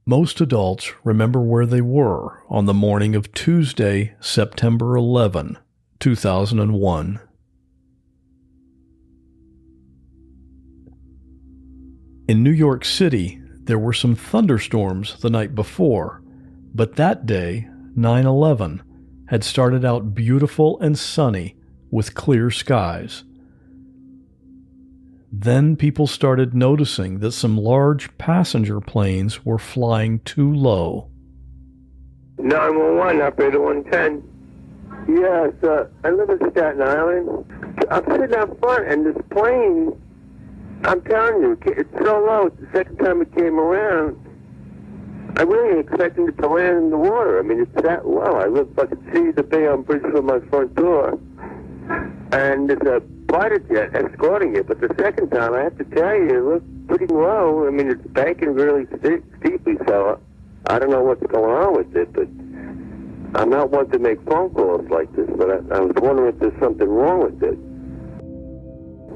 Most adults remember where they were on the morning of Tuesday, September 11, 2001. In New York City, there were some thunderstorms the night before, but that day, 9/11, had started out beautiful and sunny with clear skies. Then people started noticing that some large passenger planes were flying too low. 911, operator 110. Yes, I live in Staten Island. I'm sitting out front, and this plane, I'm telling you, it's so low. It's the second time it came around. I really ain't expecting it to land in the water. I mean, it's that low. I could see the Bayonne Bridge from my front door. And there's a fighter jet escorting it, but the second time, I have to tell you, it looks pretty low. I mean, it's banking really steeply, so I don't know what's going on with it, but I'm not one to make phone calls like this, but I was wondering if there's something wrong with it.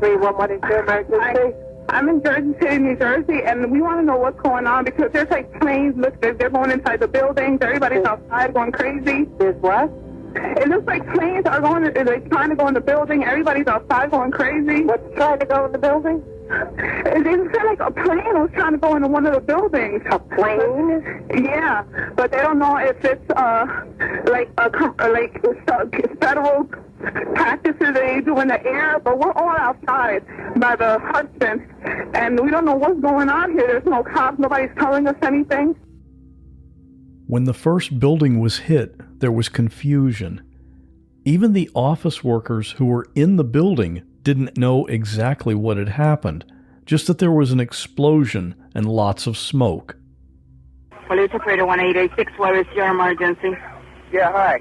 311 emergency? I'm in Jersey City, New Jersey, and we want to know what's going on because there's like planes, look, they're going inside the buildings, everybody's outside going crazy. There's what? It looks like planes are they're trying to go in the building, everybody's outside going crazy. What's trying to go in the building? It didn't sound like a plane was trying to go into one of the buildings. A plane? Yeah, but they don't know if it's federal practices they do in the air, but we're all outside by the Hudson, and we don't know what's going on here. There's no cops, nobody's telling us anything. When the first building was hit, there was confusion. Even the office workers who were in the building didn't know exactly what had happened, just that there was an explosion and lots of smoke. Police operator 1886, where is your emergency? Yeah, hi.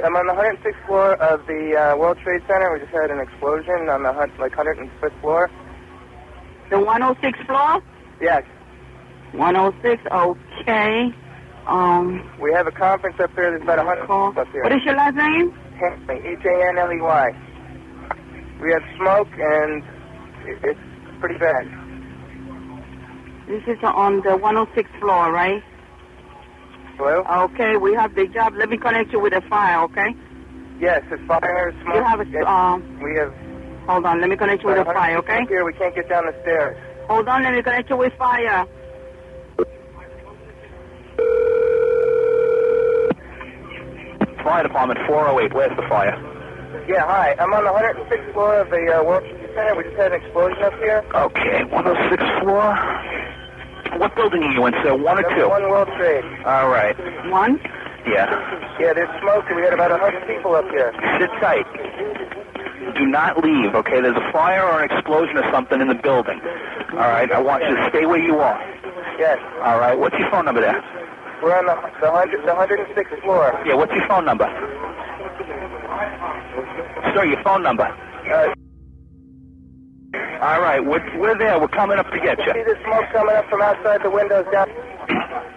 I'm on the 106th floor of the World Trade Center. We just had an explosion on the 105th floor. The 106th floor? Yes. 106, okay. We have a conference up there. There's about 100 people up here. What is your last name? Hanley, Hanley. We have smoke, and it's pretty bad. This is on the 106th floor, right? Hello? Okay, we have the job. Let me connect you with the fire, okay? Yes, it's fire, smoke. You have we have... Hold on, let me connect you with the fire, okay? Here, we can't get down the stairs. Hold on, let me connect you with fire. Fire Department 408, where's the fire? Yeah, hi. I'm on the 106th floor of the World Trade Center. We just had an explosion up here. Okay, 106th floor. What building are you in, sir? 1 or 2? 1 World Trade. All right. 1? Yeah. Yeah, there's smoke, and we had about 100 people up here. Sit tight. Do not leave, okay? There's a fire or an explosion or something in the building. All right, I want you to stay where you are. Yes. All right, what's your phone number there? We're on the 106th floor. Yeah, what's your phone number? Sir, your phone number. All right, we're there. We're coming up to get you. See the smoke coming up from outside the windows down.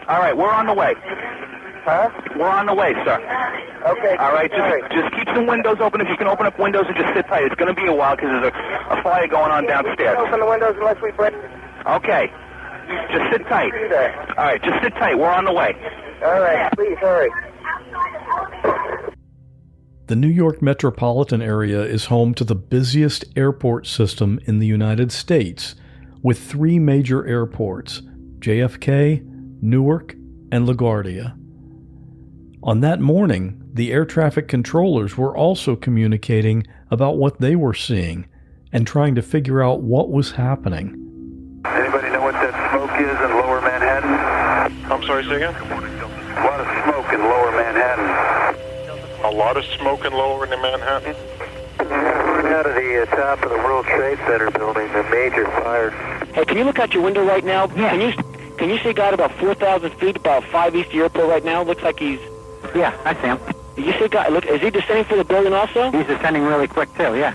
All right, we're on the way. Huh? We're on the way, sir. Okay. All right, just keep some windows open. If you can open up windows and just sit tight. It's going to be a while because there's a fire going on downstairs. Open the windows unless we break. Okay. Just sit tight. All right, just sit tight. We're on the way. All right, please hurry. The New York metropolitan area is home to the busiest airport system in the United States, with 3 major airports, JFK, Newark, and LaGuardia. On that morning, the air traffic controllers were also communicating about what they were seeing and trying to figure out what was happening. Anybody know what that smoke is in Lower Manhattan? I'm sorry, say again? A lot of smoke in Lower Manhattan. A lot of smoke in Lower Manhattan? Coming out of the top of the World Trade Center building, the major fire. Hey, can you look out your window right now? Yeah. Can you see a guy at about 4,000 feet, about 5 east of the airport right now? Looks like he's... Yeah, I see him. You see a guy, look, is he descending for the building also? He's descending really quick, too, yeah.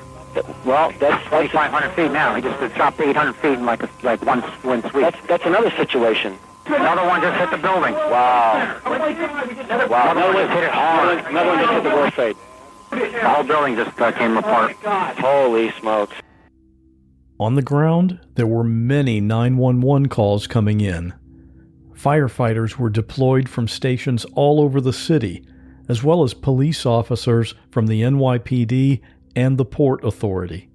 Well, that's 2,500 feet now. He just dropped 800 feet in like one sweep. That's another situation. Another one just hit the building. Wow. Wow. Another one hit it hard. Another one just hit the World Trade. The whole building just came apart. Holy smokes. On the ground, there were many 911 calls coming in. Firefighters were deployed from stations all over the city, as well as police officers from the NYPD and the Port Authority.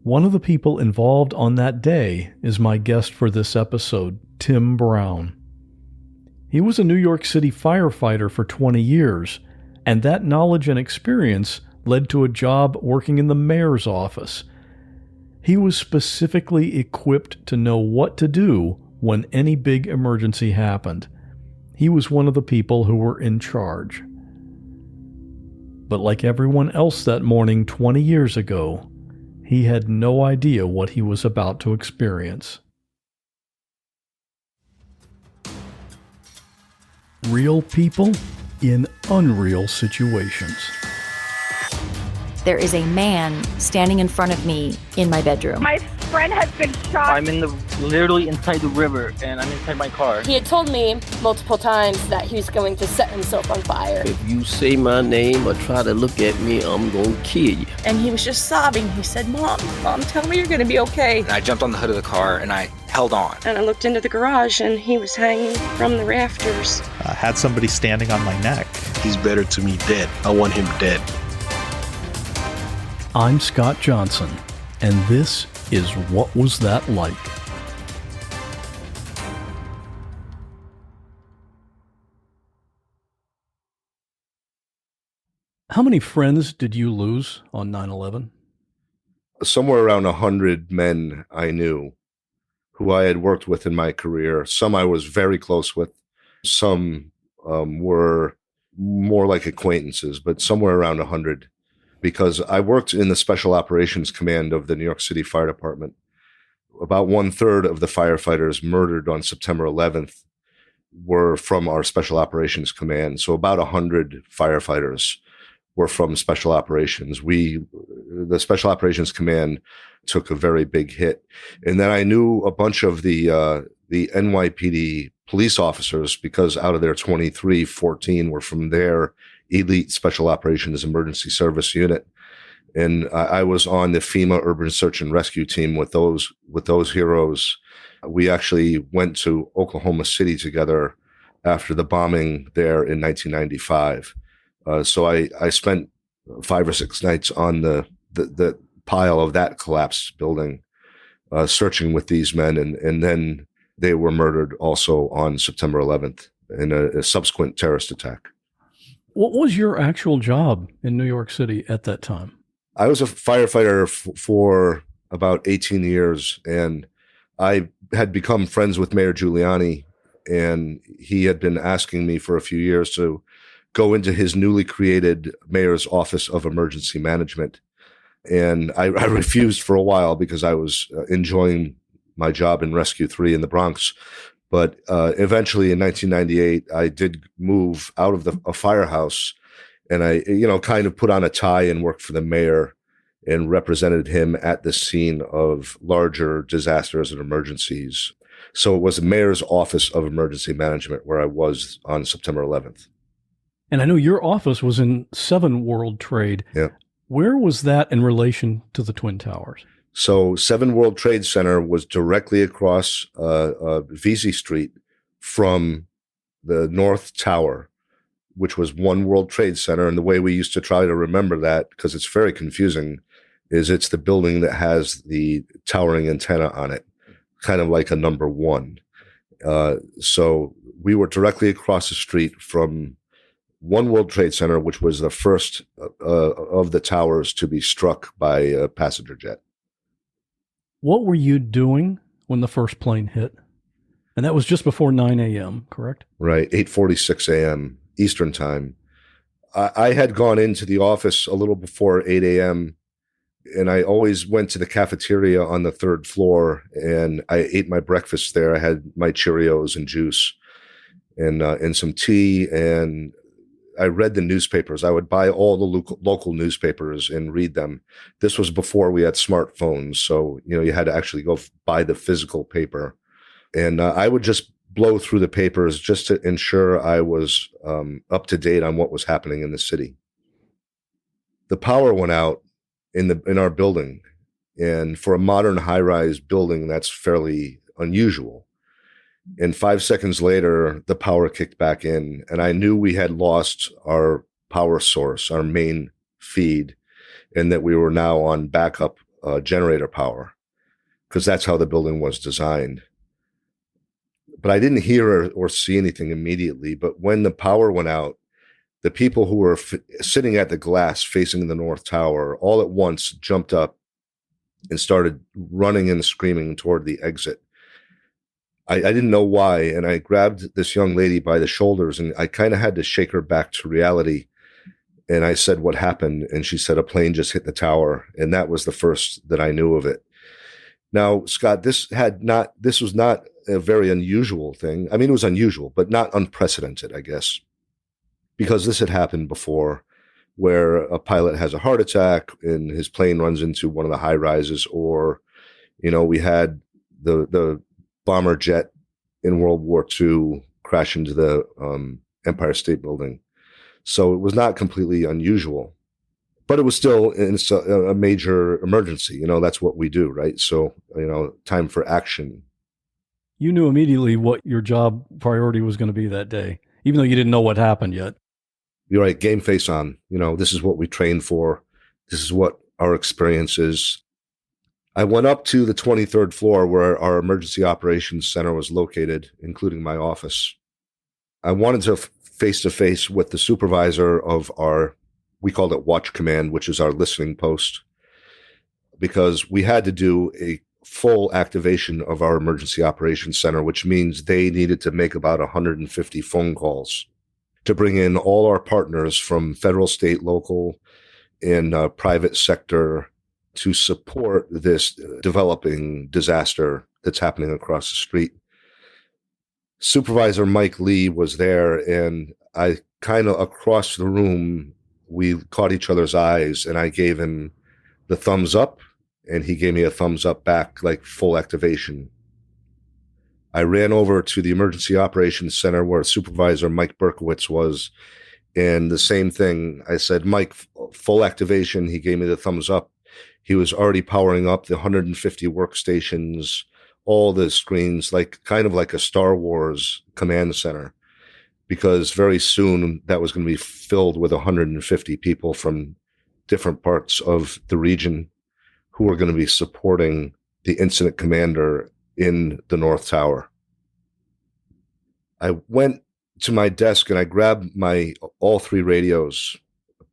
One of the people involved on that day is my guest for this episode, Tim Brown. He was a New York City firefighter for 20 years, and that knowledge and experience led to a job working in the mayor's office. He was specifically equipped to know what to do when any big emergency happened. He was one of the people who were in charge. But like everyone else that morning 20 years ago, he had no idea what he was about to experience. Real people in unreal situations. There is a man standing in front of me in my bedroom. My friend has been shot. I'm literally inside the river, and I'm inside my car. He had told me multiple times that he was going to set himself on fire. If you say my name or try to look at me, I'm going to kill you. And he was just sobbing. He said, Mom, tell me you're going to be okay. And I jumped on the hood of the car, and I held on. And I looked into the garage, and he was hanging from the rafters. I had somebody standing on my neck. He's better to me dead. I want him dead. I'm Scott Johnson, and this is What Was That Like? How many friends did you lose on 9/11? Somewhere around 100 men I knew who I had worked with in my career. Some I was very close with. Some were more like acquaintances, but somewhere around 100. Because I worked in the Special Operations Command of the New York City Fire Department. About 1/3 of the firefighters murdered on September 11th were from our Special Operations Command. So about 100 firefighters were from Special Operations. The Special Operations Command took a very big hit. And then I knew a bunch of the NYPD police officers because out of their 23, 14 were from their elite Special Operations Emergency Service Unit. And I was on the FEMA Urban Search and Rescue team with those heroes. We actually went to Oklahoma City together after the bombing there in 1995. So I spent 5 or 6 nights on the pile of that collapsed building, searching with these men. And then they were murdered also on September 11th in a subsequent terrorist attack. What was your actual job in New York City at that time? I was a firefighter for about 18 years, and I had become friends with Mayor Giuliani, and he had been asking me for a few years to go into his newly created Mayor's Office of Emergency Management. And I refused for a while because I was enjoying my job in Rescue 3 in the Bronx. But eventually in 1998, I did move out of a firehouse, and I, kind of put on a tie and worked for the mayor and represented him at the scene of larger disasters and emergencies. So it was the Mayor's Office of Emergency Management where I was on September 11th. And I know your office was in 7 World Trade. Yeah. Where was that in relation to the Twin Towers? So 7 World Trade Center was directly across Vesey Street from the North Tower, which was 1 World Trade Center. And the way we used to try to remember that, because it's very confusing, is it's the building that has the towering antenna on it, kind of like a number 1. So we were directly across the street from 1 World Trade Center, which was the first of the towers to be struck by a passenger jet. What were you doing when the first plane hit? And that was just before 9 a.m., correct? Right, 8:46 a.m. Eastern time. I had gone into the office a little before 8 a.m., and I always went to the cafeteria on the 3rd floor, and I ate my breakfast there. I had my Cheerios and juice and some tea, and I read the newspapers. I would buy all the local newspapers and read them. This was before we had smartphones, so you had to actually go buy the physical paper. And I would just blow through the papers just to ensure I was up to date on what was happening in the city. The power went out in our building, and for a modern high-rise building, that's fairly unusual. And 5 seconds later, the power kicked back in, and I knew we had lost our power source, our main feed, and that we were now on backup generator power, because that's how the building was designed. But I didn't hear or see anything immediately. But when the power went out, the people who were sitting at the glass facing the North Tower all at once jumped up and started running and screaming toward the exit. I didn't know why, and I grabbed this young lady by the shoulders, and I kind of had to shake her back to reality. And I said, "What happened?" And she said, "A plane just hit the tower." And that was the first that I knew of it. Now, Scott, this was not a very unusual thing. I mean, it was unusual, but not unprecedented, I guess, because this had happened before, where a pilot has a heart attack and his plane runs into one of the high rises, or, we had the bomber jet in World War II crash into the Empire State Building. So it was not completely unusual, but it was still a major emergency. That's what we do, right? So, time for action. You knew immediately what your job priority was going to be that day, even though you didn't know what happened yet. You're right. Game face on. This is what we trained for. This is what our experience is. I went up to the 23rd floor where our emergency operations center was located, including my office. I wanted to face-to-face with the supervisor of we called it Watch Command, which is our listening post, because we had to do a full activation of our emergency operations center, which means they needed to make about 150 phone calls to bring in all our partners from federal, state, local, and private sector to support this developing disaster that's happening across the street. Supervisor Mike Lee was there, and I kind of across the room, we caught each other's eyes, and I gave him the thumbs up, and he gave me a thumbs up back, like full activation. I ran over to the Emergency Operations Center where Supervisor Mike Berkowitz was, and the same thing. I said, "Mike, full activation." He gave me the thumbs up. He was already powering up the 150 workstations, all the screens, kind of like a Star Wars command center, because very soon that was going to be filled with 150 people from different parts of the region who were going to be supporting the incident commander in the North Tower. I went to my desk and I grabbed all three radios,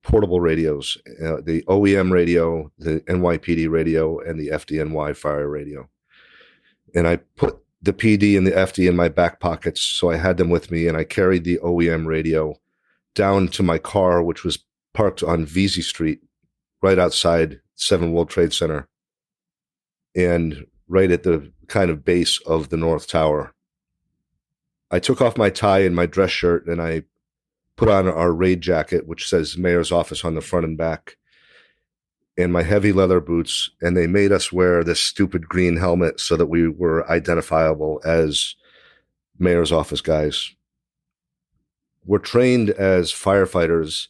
portable radios, the OEM radio, the NYPD radio, and the FDNY fire radio. And I put the PD and the FD in my back pockets, so I had them with me, and I carried the OEM radio down to my car, which was parked on Vesey Street, right outside 7 World Trade Center, and right at the kind of base of the North Tower. I took off my tie and my dress shirt, and I put on our raid jacket, which says Mayor's Office on the front and back, and my heavy leather boots, and they made us wear this stupid green helmet so that we were identifiable as Mayor's Office guys. We're trained as firefighters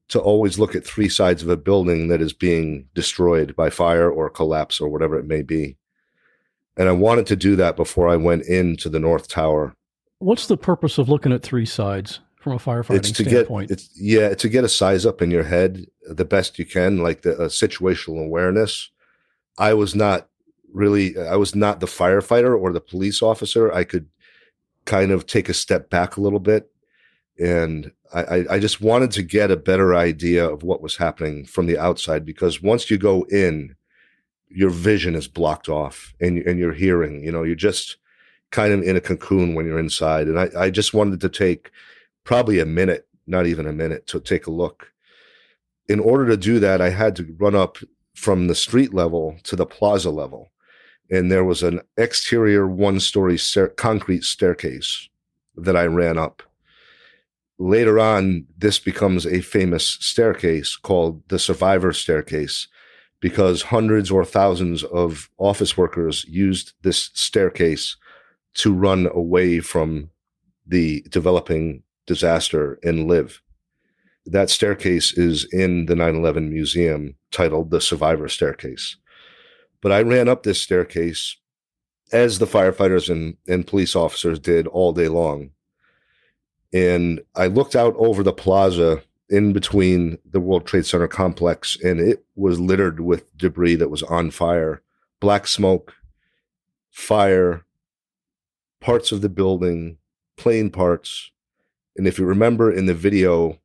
to always look at 3 sides of a building that is being destroyed by fire or collapse or whatever it may be. And I wanted to do that before I went into the North Tower. What's the purpose of looking at 3 sides from a firefighting standpoint? It's to get a size up in your head the best you can, like the situational awareness. I was not the firefighter or the police officer. I could kind of take a step back a little bit, and I just wanted to get a better idea of what was happening from the outside, because once you go in, your vision is blocked off, and your hearing, you're just kind of in a cocoon when you're inside. And I just wanted to take probably a minute, not even a minute, to take a look. In order to do that, I had to run up from the street level to the plaza level. And there was an exterior 1-story concrete staircase that I ran up. Later on, this becomes a famous staircase called the Survivor Staircase, because hundreds or thousands of office workers used this staircase to run away from the developing disaster and live. That staircase is in the 9/11 museum, titled the Survivor Staircase. But I ran up this staircase, as the firefighters and police officers did all day long. And I looked out over the plaza in between the World Trade Center complex, and it was littered with debris that was on fire, black smoke, fire, parts of the building, plane parts. And if you remember in the video,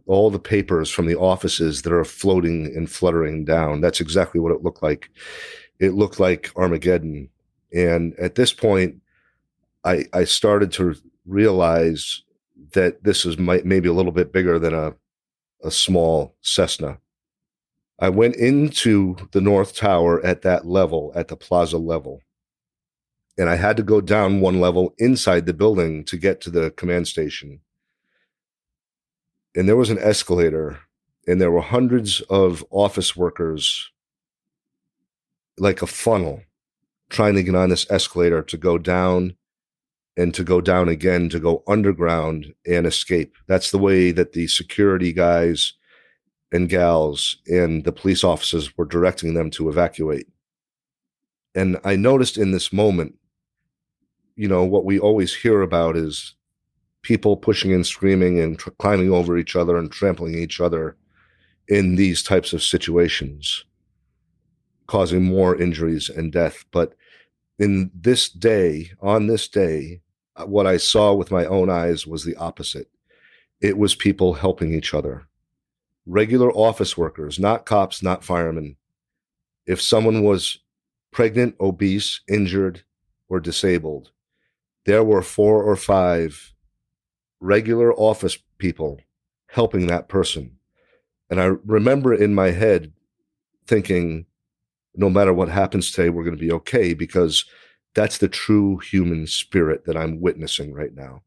all the papers from the offices that are floating and fluttering down, that's exactly what it looked like. It looked like Armageddon. And at this point, I started to realize that this is maybe a little bit bigger than a small Cessna. I went into the North Tower at that level, at the plaza level. And I had to go down one level inside the building to get to the command station. And there was an escalator, and there were hundreds of office workers, like a funnel, trying to get on this escalator to go down and to go down again, to go underground and escape. That's the way that the security guys and gals and the police officers were directing them to evacuate. And I noticed in this moment, what we always hear about is people pushing and screaming and climbing over each other and trampling each other in these types of situations, causing more injuries and death. But on this day, what I saw with my own eyes was the opposite. It was people helping each other. Regular office workers, not cops, not firemen. If someone was pregnant, obese, injured, or disabled, there were 4 or 5 regular office people helping that person. And I remember in my head thinking, no matter what happens today, we're going to be okay, because that's the true human spirit that I'm witnessing right now.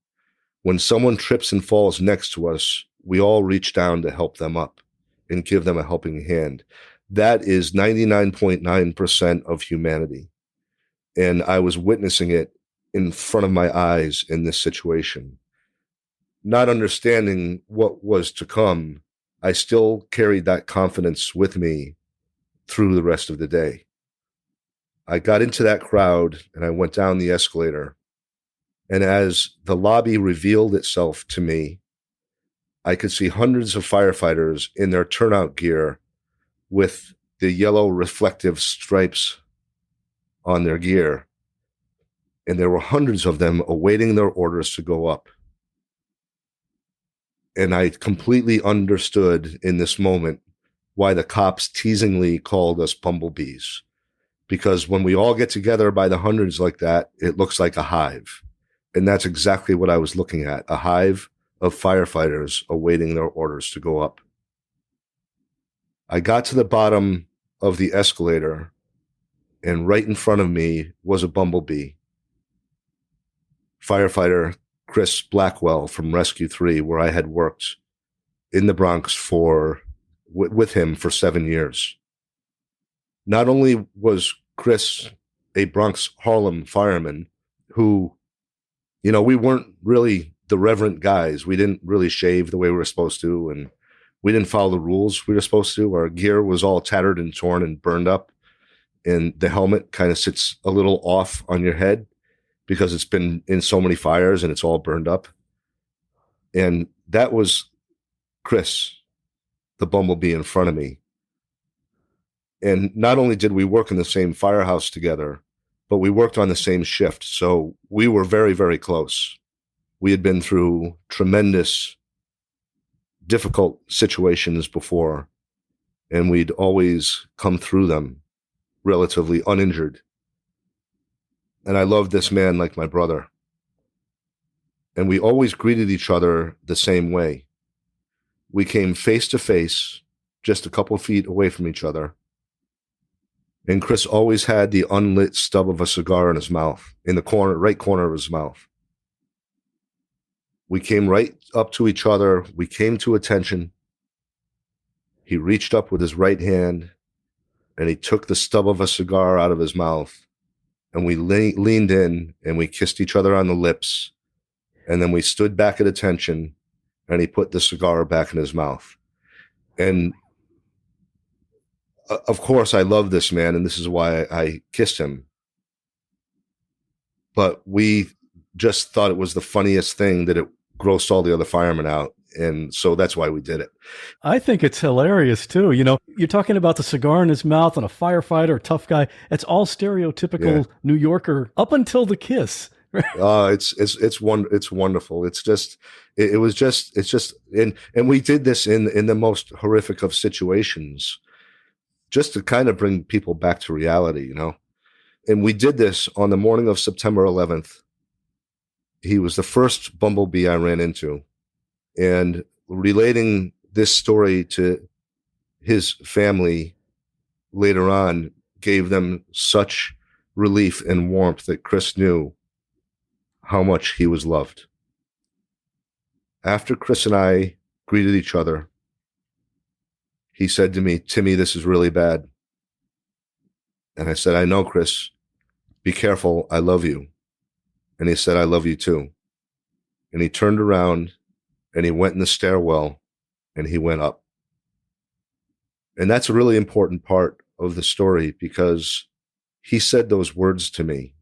When someone trips and falls next to us, we all reach down to help them up and give them a helping hand. That is 99.9% of humanity. And I was witnessing it in front of my eyes in this situation. Not understanding what was to come, I still carried that confidence with me through the rest of the day. I got into that crowd and I went down the escalator. And as the lobby revealed itself to me, I could see hundreds of firefighters in their turnout gear with the yellow reflective stripes on their gear. And there were hundreds of them awaiting their orders to go up. And I completely understood in this moment why the cops teasingly called us bumblebees. Because when we all get together by the hundreds like that, it looks like a hive. And that's exactly what I was looking at, a hive of firefighters awaiting their orders to go up. I got to the bottom of the escalator, and right in front of me was a bumblebee. Firefighter Chris Blackwell from Rescue 3, where I had worked in the Bronx with him for 7 years. Not only was Chris a Bronx Harlem fireman who, we weren't really the reverent guys. We didn't really shave the way we were supposed to, and we didn't follow the rules we were supposed to. Our gear was all tattered and torn and burned up, and the helmet kind of sits a little off on your head because it's been in so many fires and it's all burned up. And that was Chris, the bumblebee in front of me. And not only did we work in the same firehouse together, but we worked on the same shift. So we were very, very close. We had been through tremendous, difficult situations before, and we'd always come through them relatively uninjured. And I loved this man like my brother. And we always greeted each other the same way. We came face to face, just a couple of feet away from each other. And Chris always had the unlit stub of a cigar in his mouth, in the right corner of his mouth. We came right up to each other. We came to attention. He reached up with his right hand, and he took the stub of a cigar out of his mouth. And we leaned in, and we kissed each other on the lips. And then we stood back at attention, and he put the cigar back in his mouth. And of course, I love this man, and this is why I kissed him. but we just thought it was the funniest thing that it grossed all the other firemen out. And so that's why we did it. I think it's hilarious too. You know, you're talking about the cigar in his mouth and a firefighter, a tough guy. It's all stereotypical New Yorker up until the kiss. It's wonderful. It's just, and we did this in the most horrific of situations, just to kind of bring people back to reality, you know. And we did this on the morning of September 11th. He was the first bumblebee I ran into. And relating this story to his family later on gave them such relief and warmth that Chris knew how much he was loved. After Chris and I greeted each other, he said to me, "Timmy, this is really bad." And I said, "I know, Chris. Be careful. I love you." And he said, "I love you too." And he turned around and he went in the stairwell and he went up. And that's a really important part of the story, because he said those words to me,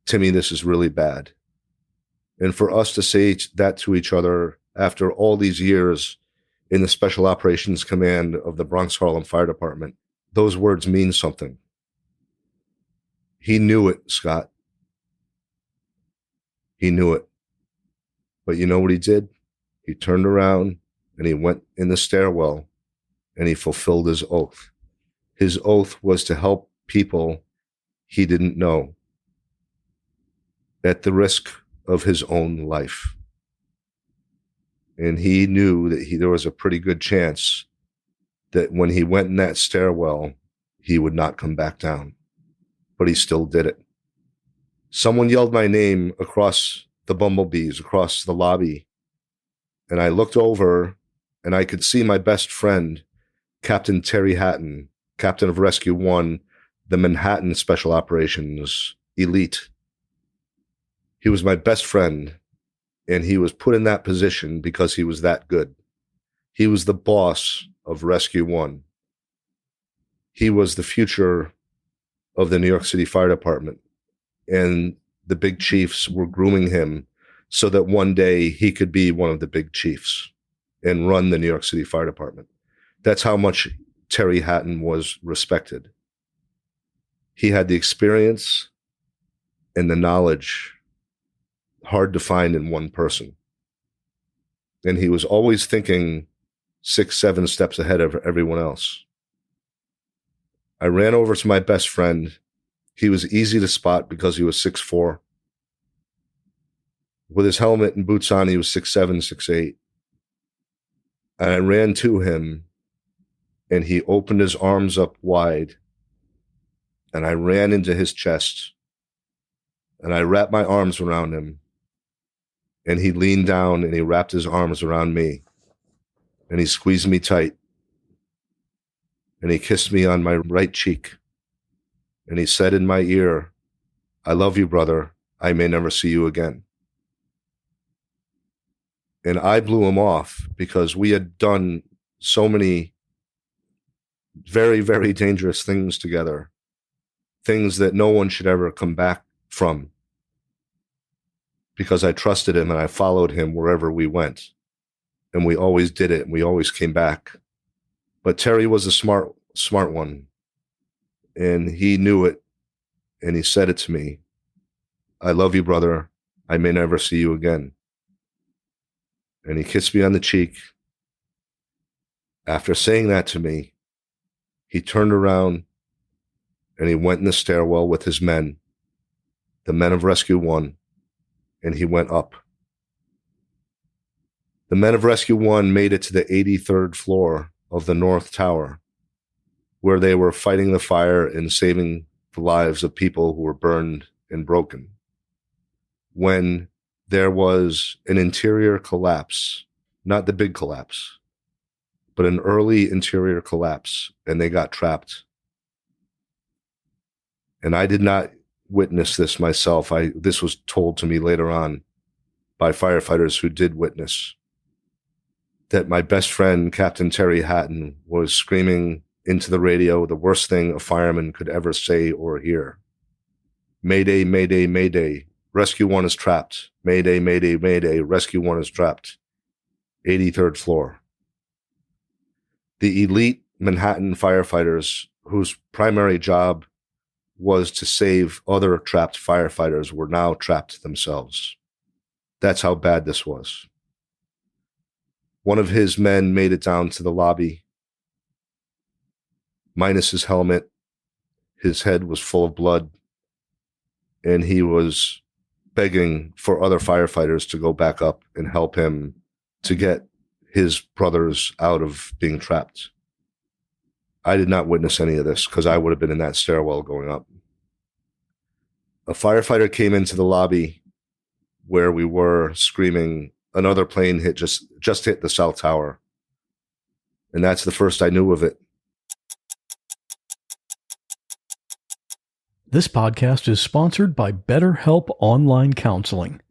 "Timmy, this is really bad." And for us to say that to each other after all these years in the Special Operations Command of the Bronx Harlem Fire Department, those words mean something. He knew it, Scott. He knew it. But you know what he did? He turned around and he went in the stairwell and he fulfilled his oath. His oath was to help people he didn't know at the risk of his own life. And he knew that there was a pretty good chance that when he went in that stairwell, he would not come back down. But he still did it. Someone yelled my name across the bumblebees, across the lobby. And I looked over and I could see my best friend, Captain Terry Hatton, captain of Rescue 1, the Manhattan Special Operations Elite. He was my best friend, and he was put in that position because he was that good. He was the boss of Rescue 1. He was the future of the New York City Fire Department. And the big chiefs were grooming him so that one day he could be one of the big chiefs and run the New York City Fire Department. That's how much Terry Hatton was respected. He had the experience and the knowledge, hard to find in one person. And he was always thinking 6, 7 steps ahead of everyone else. I ran over to my best friend. He was easy to spot because he was 6'4". With his helmet and boots on, he was 6'7", 6'8". And I ran to him, and he opened his arms up wide, and I ran into his chest, and I wrapped my arms around him, and he leaned down, and he wrapped his arms around me, and he squeezed me tight, and he kissed me on my right cheek. And he said in my ear, "I love you, brother. I may never see you again." And I blew him off because we had done so many very, very dangerous things together, things that no one should ever come back from, because I trusted him and I followed him wherever we went. And we always did it, and we always came back. But Terry was a smart one. And he knew it, and he said it to me. "I love you, brother. I may never see you again." And he kissed me on the cheek. After saying that to me, he turned around and he went in the stairwell with his men, the men of Rescue 1, and he went up. The men of Rescue 1 made it to the 83rd floor of the North Tower, where they were fighting the fire and saving the lives of people who were burned and broken. When there was an interior collapse, not the big collapse, but an early interior collapse, and they got trapped. And I did not witness this myself. This was told to me later on by firefighters who did witness, that my best friend, Captain Terry Hatton, was screaming into the radio the worst thing a fireman could ever say or hear. Mayday, mayday, mayday. Rescue 1 is trapped. Mayday, mayday, mayday. Rescue 1 is trapped. 83rd floor. The elite Manhattan firefighters, whose primary job was to save other trapped firefighters, were now trapped themselves. That's how bad this was. One of his men made it down to the lobby, minus his helmet. His head was full of blood, and he was begging for other firefighters to go back up and help him to get his brothers out of being trapped. I did not witness any of this because I would have been in that stairwell going up. A firefighter came into the lobby where we were screaming, another plane just hit the South Tower. And that's the first I knew of it. This podcast is sponsored by BetterHelp Online Counseling.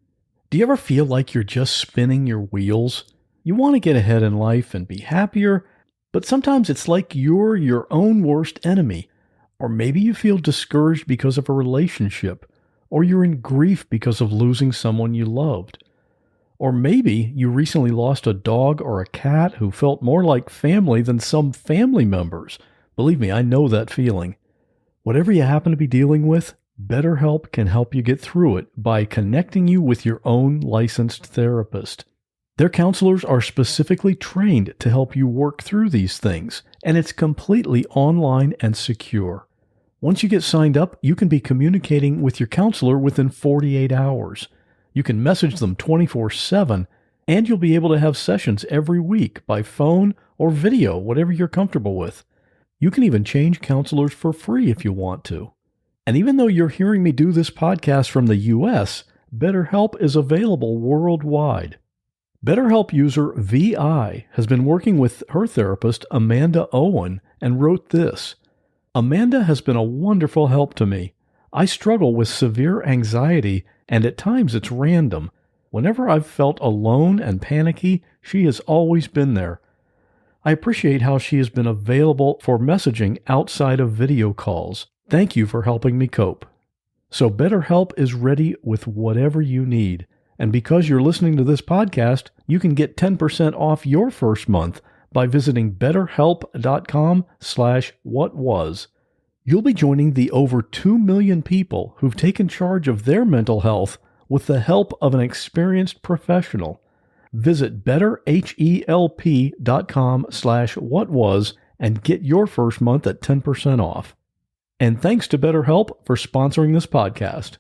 Do you ever feel like you're just spinning your wheels? You want to get ahead in life and be happier, but sometimes it's like you're your own worst enemy. Or maybe you feel discouraged because of a relationship, or you're in grief because of losing someone you loved. Or maybe you recently lost a dog or a cat who felt more like family than some family members. Believe me, I know that feeling. Whatever you happen to be dealing with, BetterHelp can help you get through it by connecting you with your own licensed therapist. Their counselors are specifically trained to help you work through these things, and it's completely online and secure. Once you get signed up, you can be communicating with your counselor within 48 hours. You can message them 24/7, and you'll be able to have sessions every week by phone or video, whatever you're comfortable with. You can even change counselors for free if you want to. And even though you're hearing me do this podcast from the US, BetterHelp is available worldwide. BetterHelp user VI has been working with her therapist, Amanda Owen, and wrote this. Amanda has been a wonderful help to me. I struggle with severe anxiety, and at times it's random. Whenever I've felt alone and panicky, she has always been there. I appreciate how she has been available for messaging outside of video calls. Thank you for helping me cope. So BetterHelp is ready with whatever you need. And because you're listening to this podcast, you can get 10% off your first month by visiting betterhelp.com/whatwas. You'll be joining the over 2 million people who've taken charge of their mental health with the help of an experienced professional. Visit betterhelp.com/whatwas and get your first month at 10% off. And thanks to BetterHelp for sponsoring this podcast.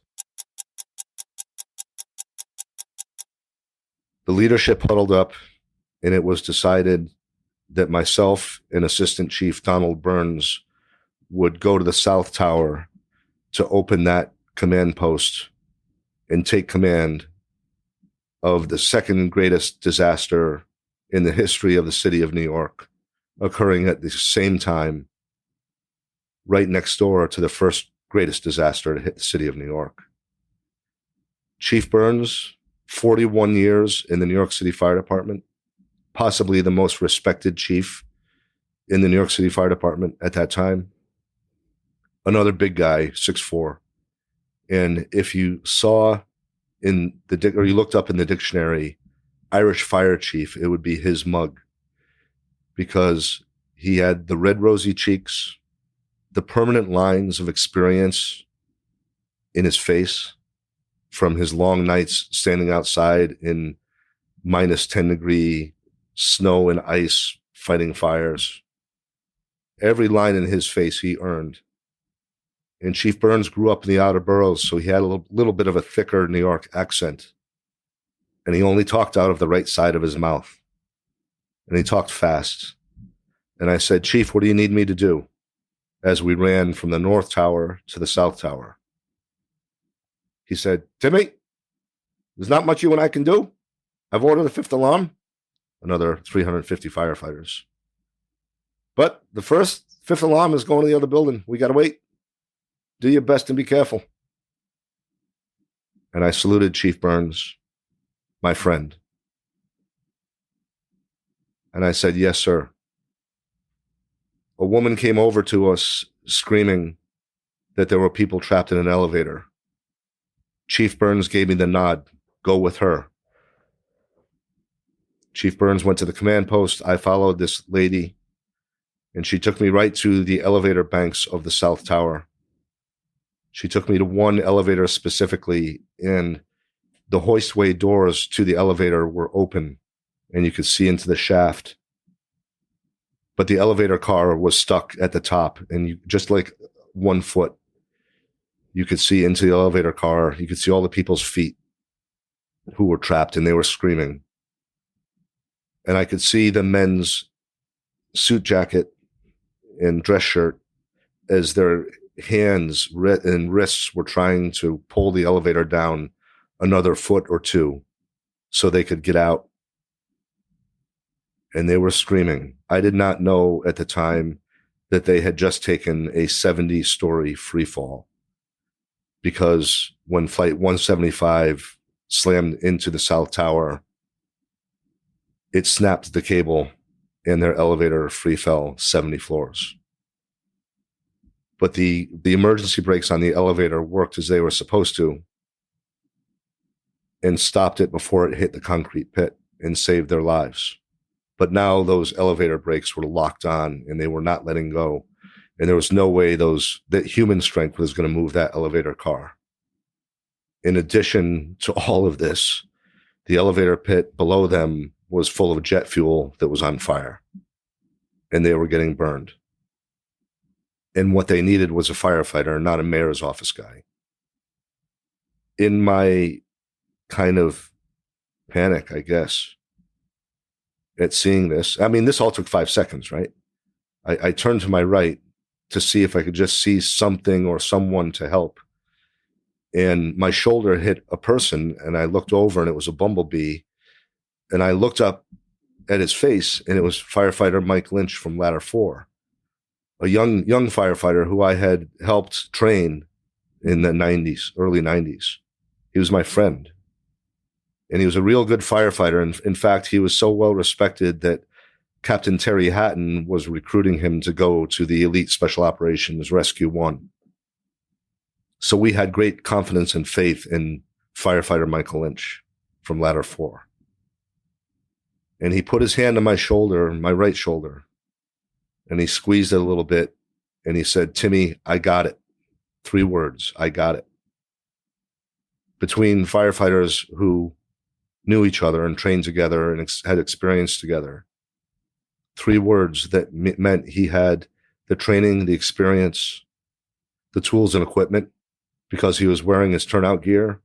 The leadership huddled up, and it was decided that myself and Assistant Chief Donald Burns would go to the South Tower to open that command post and take command of the second greatest disaster in the history of the city of New York, occurring at the same time, right next door to the first greatest disaster to hit the city of New York. Chief Burns, 41 years in the New York City Fire Department, possibly the most respected chief in the New York City Fire Department at that time. Another big guy, 6'4". And if you saw or you looked up in the dictionary, Irish fire chief, it would be his mug, because he had the red rosy cheeks, the permanent lines of experience in his face from his long nights standing outside in minus 10-degree snow and ice fighting fires. Every line in his face he earned. And Chief Burns grew up in the outer boroughs, so he had a little bit of a thicker New York accent. And he only talked out of the right side of his mouth. And he talked fast. And I said, Chief, what do you need me to do? As we ran from the North Tower to the South Tower. He said, Timmy, there's not much you and I can do. I've ordered the fifth alarm. Another 350 firefighters. But the fifth alarm is going to the other building. We got to wait. Do your best and be careful. And I saluted Chief Burns, my friend. And I said, yes, sir. A woman came over to us screaming that there were people trapped in an elevator Chief Burns gave me the nod. Go with her. Chief Burns went to the command post. I followed this lady, and she took me right to the elevator banks of the South Tower. She took me to one elevator specifically, and the hoistway doors to the elevator were open, and you could see into the shaft. But the elevator car was stuck at the top, and you, just like 1 foot, you could see into the elevator car. You could see all the people's feet who were trapped, and they were screaming. And I could see the men's suit jacket and dress shirt as their hands and wrists were trying to pull the elevator down another foot or two so they could get out. And they were screaming. I did not know at the time that they had just taken a 70-story free fall, because when Flight 175 slammed into the South Tower, it snapped the cable and their elevator free fell 70 floors. But the emergency brakes on the elevator worked as they were supposed to and stopped it before it hit the concrete pit and saved their lives. But now those elevator brakes were locked on and they were not letting go. And there was no way that human strength was going to move that elevator car. In addition to all of this, the elevator pit below them was full of jet fuel that was on fire, and they were getting burned. And what they needed was a firefighter, not a mayor's office guy. In my kind of panic, I guess, at seeing this, I mean, this all took 5 seconds, right? I turned to my right to see if I could just see something or someone to help. And my shoulder hit a person, and I looked over, and it was a bumblebee. And I looked up at his face, and it was firefighter Mike Lynch from Ladder 4, a young firefighter who I had helped train in the 90s, early 90s. He was my friend, and he was a real good firefighter. And in fact, he was so well respected that Captain Terry Hatton was recruiting him to go to the Elite Special Operations Rescue 1. So we had great confidence and faith in firefighter Michael Lynch from Ladder 4. And he put his hand on my shoulder, my right shoulder, and he squeezed it a little bit, and he said, "Timmy, I got it." 3 words, I got it. Between firefighters who knew each other and trained together and had experience together, 3 words that meant he had the training, the experience, the tools and equipment, because he was wearing his turnout gear.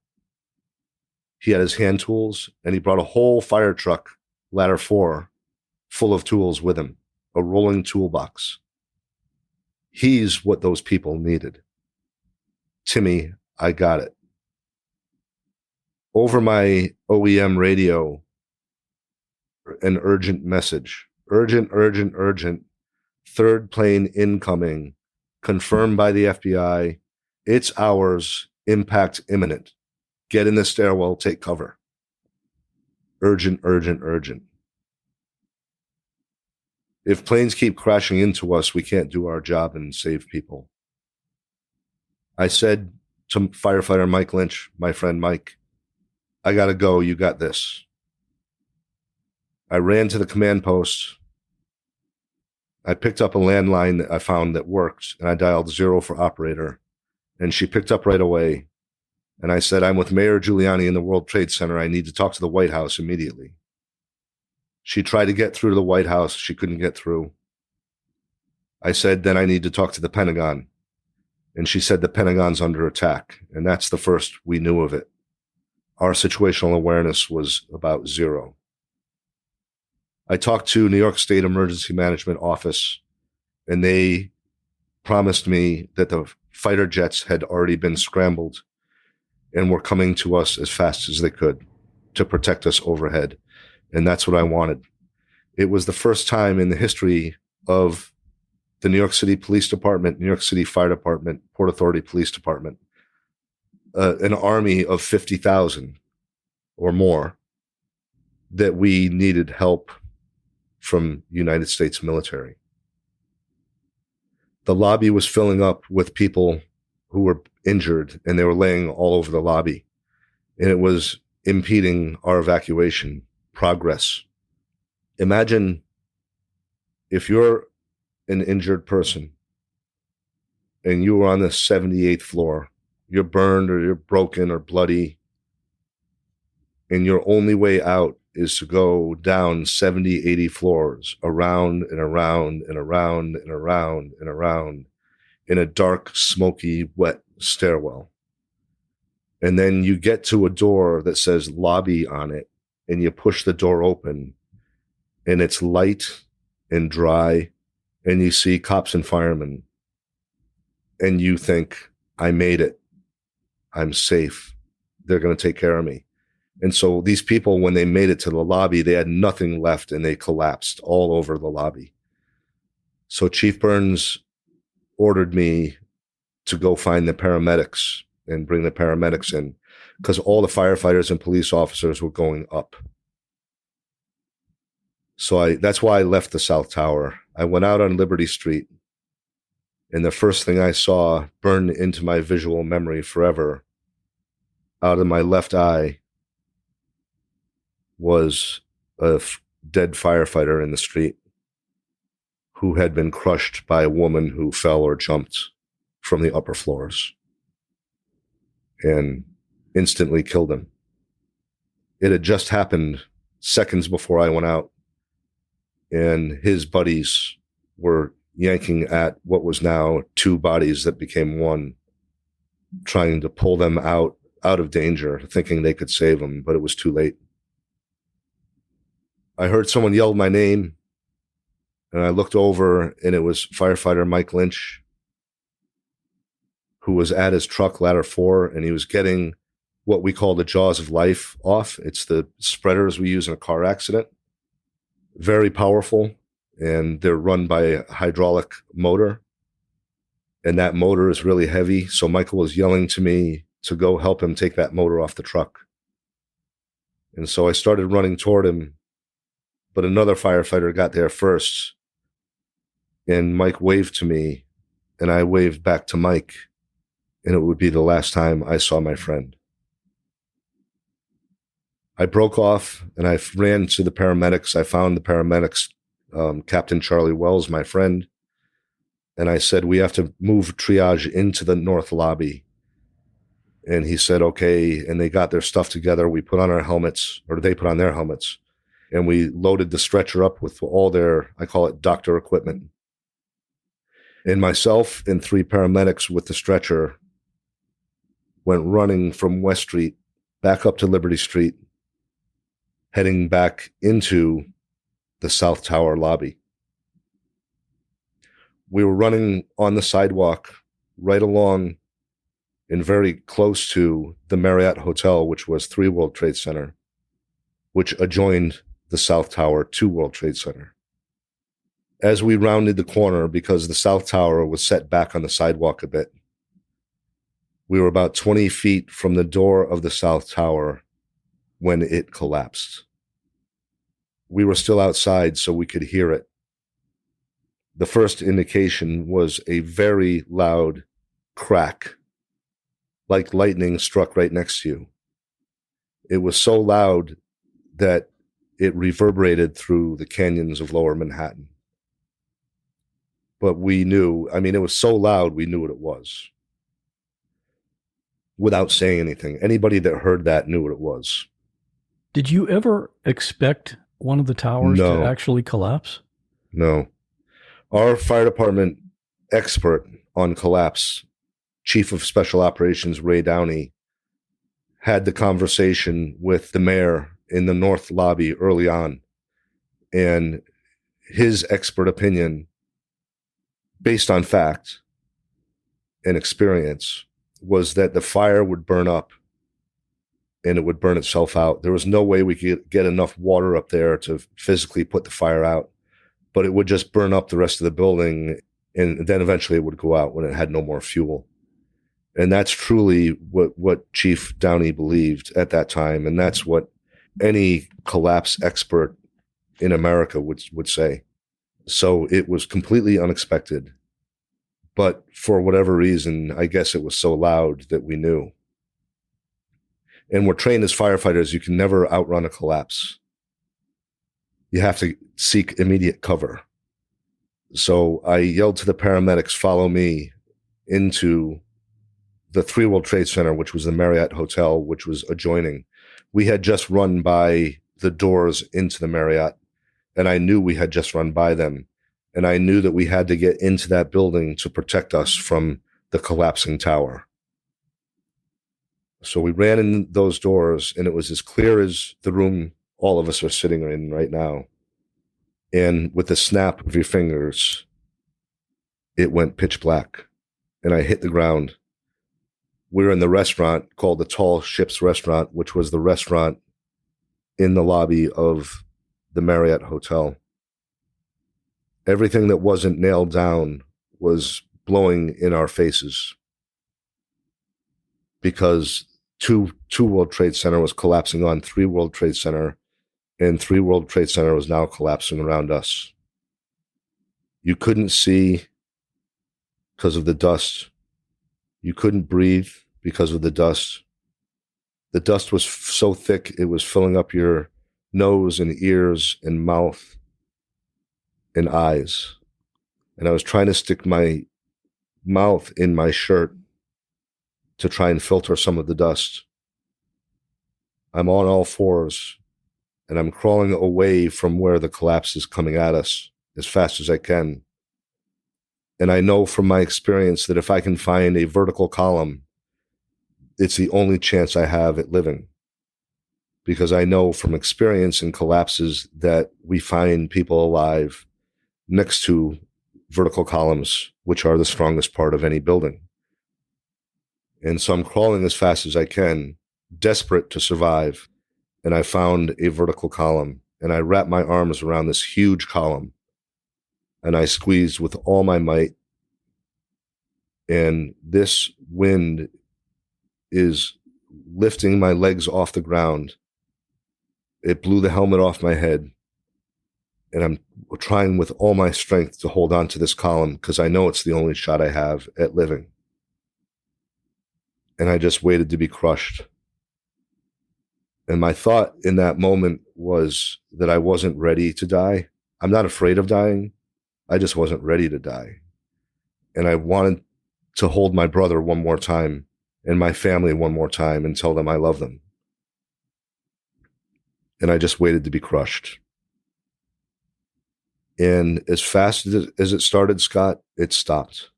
He had his hand tools, and he brought a whole fire truck, Ladder 4, full of tools with him, a rolling toolbox. He's what those people needed. Timmy, I got it. Over my OEM radio, an urgent message. Urgent, urgent, urgent. 3rd plane incoming. Confirmed by the FBI. It's ours. Impact imminent. Get in the stairwell. Take cover. Urgent, urgent, urgent. If planes keep crashing into us, we can't do our job and save people. I said to firefighter Mike Lynch, my friend Mike, I gotta go. You got this. I ran to the command post. I picked up a landline that I found that worked, and I dialed 0 for operator. And she picked up right away. And I said, "I'm with Mayor Giuliani in the World Trade Center. I need to talk to the White House immediately." She tried to get through to the White House. She couldn't get through. I said, "Then I need to talk to the Pentagon." And she said, "The Pentagon's under attack." And that's the first we knew of it. Our situational awareness was about 0. I talked to New York State Emergency Management Office, and they promised me that the fighter jets had already been scrambled and were coming to us as fast as they could to protect us overhead. And that's what I wanted. It was the first time in the history of the New York City Police Department, New York City Fire Department, Port Authority Police Department, an army of 50,000 or more, that we needed help from United States military. The lobby was filling up with people who were injured, and they were laying all over the lobby. and it was impeding our evacuation progress. Imagine if you're an injured person and you were on the 78th floor, you're burned or you're broken or bloody, and your only way out is to go down 70, 80 floors, around and around and around and around and around in a dark, smoky, wet stairwell. And then you get to a door that says lobby on it, and you push the door open, and it's light and dry, and you see cops and firemen, and you think, I made it. I'm safe. They're going to take care of me. And so these people, when they made it to the lobby, they had nothing left, and they collapsed all over the lobby. So Chief Burns ordered me to go find the paramedics and bring the paramedics in, because all the firefighters and police officers were going up. So that's why I left the South Tower. I went out on Liberty Street, and the first thing I saw burned into my visual memory forever, out of my left eye, was a dead firefighter in the street who had been crushed by a woman who fell or jumped from the upper floors and instantly killed him. It had just happened seconds before I went out, and his buddies were yanking at what was now two bodies that became one, trying to pull them out of danger, thinking they could save them, but it was too late. I heard someone yell my name, and I looked over, and it was firefighter Mike Lynch, who was at his truck, ladder 4, and he was getting what we call the jaws of life off. It's the spreaders we use in a car accident. Very powerful, and they're run by a hydraulic motor, and that motor is really heavy. So Michael was yelling to me to go help him take that motor off the truck. And so I started running toward him, but another firefighter got there first, and Mike waved to me, and I waved back to Mike, and it would be the last time I saw my friend. I broke off, and I ran to the paramedics. I found the paramedics, Captain Charlie Wells, my friend, and I said, we have to move triage into the north lobby. And he said, okay, and they got their stuff together. We put on our helmets, or they put on their helmets, and we loaded the stretcher up with all their, I call it doctor equipment. And myself and 3 paramedics with the stretcher went running from West Street back up to Liberty Street, heading back into the South Tower lobby. We were running on the sidewalk right along and very close to the Marriott Hotel, which was 3 World Trade Center, which adjoined the South Tower 2 World Trade Center. As we rounded the corner, because the South Tower was set back on the sidewalk a bit, we were about 20 feet from the door of the South Tower when it collapsed. We were still outside, so we could hear it. The first indication was a very loud crack, like lightning struck right next to you. It was so loud that it reverberated through the canyons of Lower Manhattan. But we knew, it was so loud, we knew what it was. Without saying anything. Anybody that heard that knew what it was. Did you ever expect one of the towers to actually collapse? No. Our fire department expert on collapse, Chief of Special Operations Ray Downey, had the conversation with the mayor in the North Lobby early on. And his expert opinion, based on fact and experience, was that the fire would burn up and it would burn itself out. There was no way we could get enough water up there to physically put the fire out, but it would just burn up the rest of the building, and then eventually it would go out when it had no more fuel. And that's truly what Chief Downey believed at that time, and that's what any collapse expert in America would say. So it was completely unexpected, but for whatever reason, I guess it was so loud that we knew. And we're trained as firefighters, you can never outrun a collapse. You have to seek immediate cover. So I yelled to the paramedics, follow me into the 3 World Trade Center, which was the Marriott Hotel, which was adjoining. We had just run by the doors into the Marriott, and I knew we had just run by them. And I knew that we had to get into that building to protect us from the collapsing tower. So we ran in those doors, and it was as clear as the room all of us are sitting in right now. And with the snap of your fingers, it went pitch black, and I hit the ground. We were in the restaurant called the Tall Ships Restaurant, which was the restaurant in the lobby of the Marriott Hotel. Everything that wasn't nailed down was blowing in our faces because 2 World Trade Center was collapsing on 3 World Trade Center, and 3 World Trade Center was now collapsing around us. You couldn't see because of the dust. You couldn't breathe because of the dust. The dust was so thick, it was filling up your nose and ears and mouth and eyes. And I was trying to stick my mouth in my shirt to try and filter some of the dust. I'm on all fours, and I'm crawling away from where the collapse is coming at us as fast as I can. And I know from my experience that if I can find a vertical column, it's the only chance I have at living. Because I know from experience in collapses that we find people alive next to vertical columns, which are the strongest part of any building. And so I'm crawling as fast as I can, desperate to survive. And I found a vertical column, and I wrapped my arms around this huge column, and I squeezed with all my might. And this wind is lifting my legs off the ground. It blew the helmet off my head, and I'm trying with all my strength to hold on to this column because I know it's the only shot I have at living. And I just waited to be crushed. And my thought in that moment was that I wasn't ready to die. I'm not afraid of dying. I just wasn't ready to die. And I wanted to hold my brother one more time and my family one more time and tell them I love them. And I just waited to be crushed. And as fast as it started, Scott, it stopped.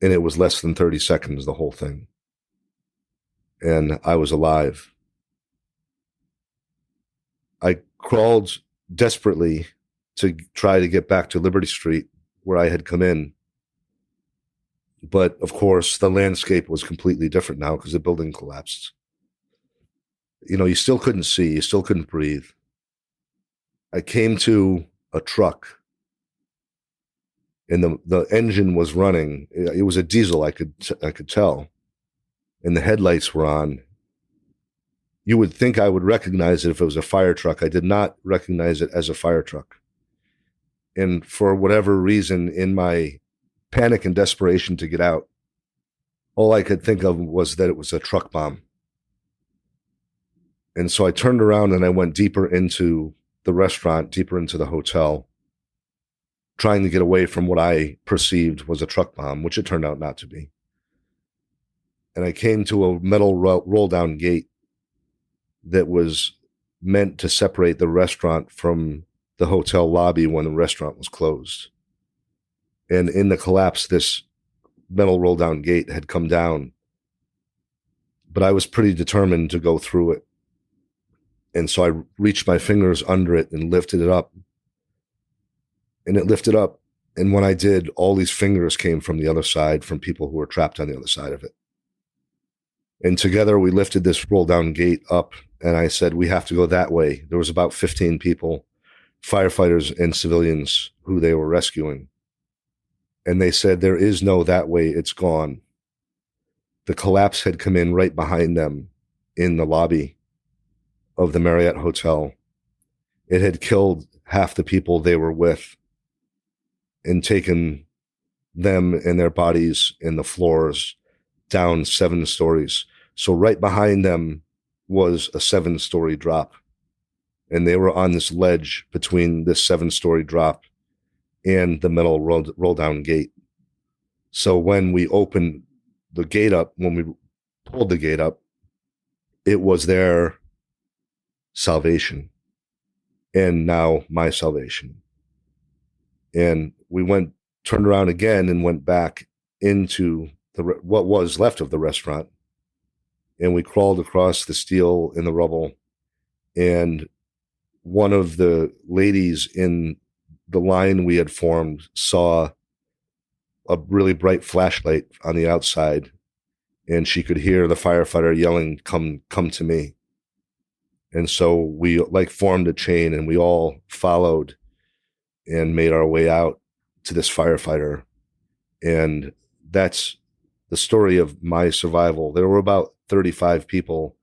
And it was less than 30 seconds, the whole thing. And I was alive. I crawled desperately to try to get back to Liberty Street, where I had come in. But, of course, the landscape was completely different now because the building collapsed. You know, you still couldn't see. You still couldn't breathe. I came to a truck, and the engine was running. It was a diesel, I could tell, and the headlights were on. You would think I would recognize it if it was a fire truck. I did not recognize it as a fire truck. And for whatever reason, in my panic and desperation to get out, all I could think of was that it was a truck bomb. And so I turned around and I went deeper into the restaurant, deeper into the hotel, trying to get away from what I perceived was a truck bomb, which it turned out not to be. And I came to a metal roll-down gate that was meant to separate the restaurant from the hotel lobby when the restaurant was closed. And in the collapse, this metal roll-down gate had come down, but I was pretty determined to go through it. And so I reached my fingers under it and lifted it up. And it lifted up. And when I did, all these fingers came from the other side, from people who were trapped on the other side of it. And together we lifted this roll-down gate up, and I said, we have to go that way. There was about 15 people, firefighters and civilians, who they were rescuing. And they said, there is no that way, it's gone. The collapse had come in right behind them in the lobby of the Marriott Hotel. It had killed half the people they were with and taken them and their bodies in the floors down 7 stories. So right behind them was a 7-story drop. And they were on this ledge between this 7-story drop and the metal roll down gate. So when we opened the gate up, when we pulled the gate up, it was their salvation and now my salvation. And we turned around again and went back into what was left of the restaurant. And we crawled across the steel in the rubble. And one of the ladies in the line we had formed saw a really bright flashlight on the outside, and she could hear the firefighter yelling, come to me. And so we formed a chain, and we all followed and made our way out to this firefighter. And that's the story of my survival. There were about 35 people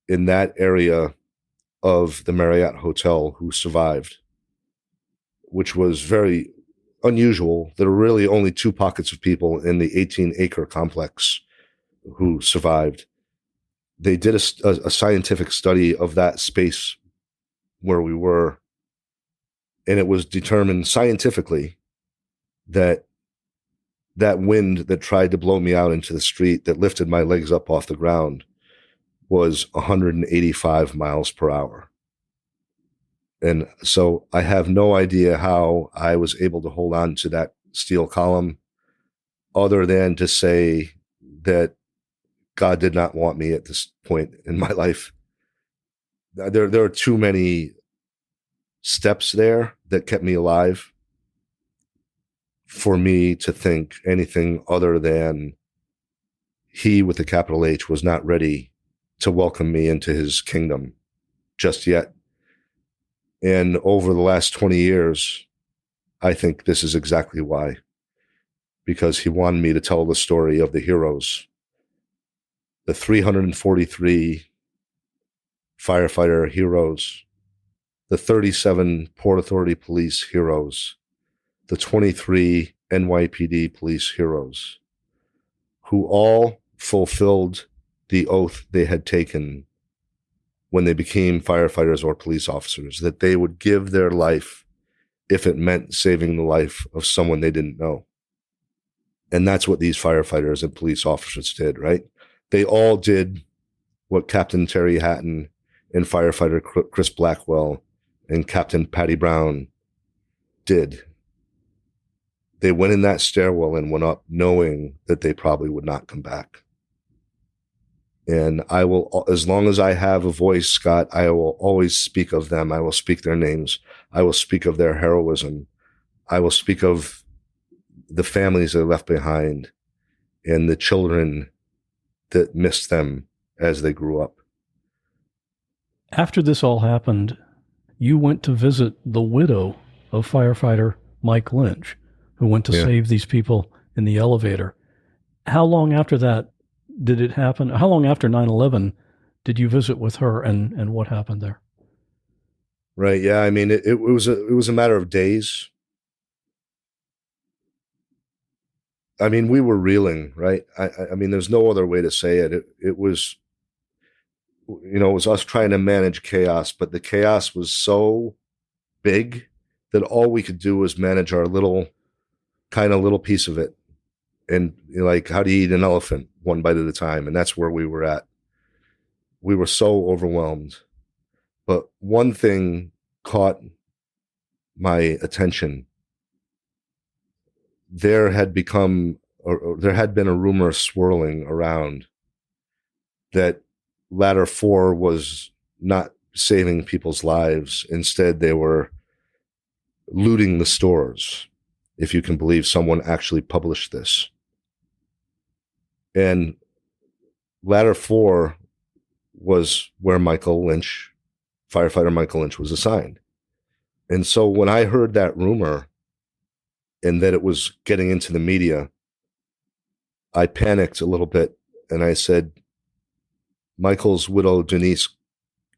in that area of the Marriott Hotel who survived, which was very unusual. There were really only 2 pockets of people in the 18-acre complex who survived. They did a scientific study of that space where we were, and it was determined scientifically that that wind that tried to blow me out into the street, that lifted my legs up off the ground, was 185 miles per hour. And so I have no idea how I was able to hold on to that steel column, other than to say that God did not want me at this point in my life. There are too many steps there that kept me alive for me to think anything other than he, with a capital H, was not ready to welcome me into his kingdom just yet. And over the last 20 years, I think this is exactly why. Because he wanted me to tell the story of the heroes, the 343 firefighter heroes, the 37 Port Authority police heroes, the 23 NYPD police heroes, who all fulfilled the oath they had taken when they became firefighters or police officers, that they would give their life if it meant saving the life of someone they didn't know. And that's what these firefighters and police officers did, right? They all did what Captain Terry Hatton and firefighter Chris Blackwell and Captain Patty Brown did. They went in that stairwell and went up knowing that they probably would not come back. And I will, as long as I have a voice, Scott, I will always speak of them. I will speak their names. I will speak of their heroism. I will speak of the families they left behind and the children that missed them as they grew up. After this all happened, you went to visit the widow of firefighter Mike Lynch, who went to save these people in the elevator. How long after that did it happen? How long after 9/11 did you visit with her, and what happened there? Right. Yeah. I mean, it was a matter of days. I mean, we were reeling, right? I mean, there's no other way to say it. It was, it was us trying to manage chaos, but the chaos was so big that all we could do was manage our little piece of it. And how do you eat an elephant? One bite at a time. And that's where we were at. We were so overwhelmed. But one thing caught my attention. There had been a rumor swirling around that Ladder 4 was not saving people's lives. Instead, they were looting the stores, if you can believe someone actually published this. And Ladder 4 was where firefighter Michael Lynch was assigned. And so when I heard that rumor and that it was getting into the media, I panicked a little bit and I said, Michael's widow, Denise,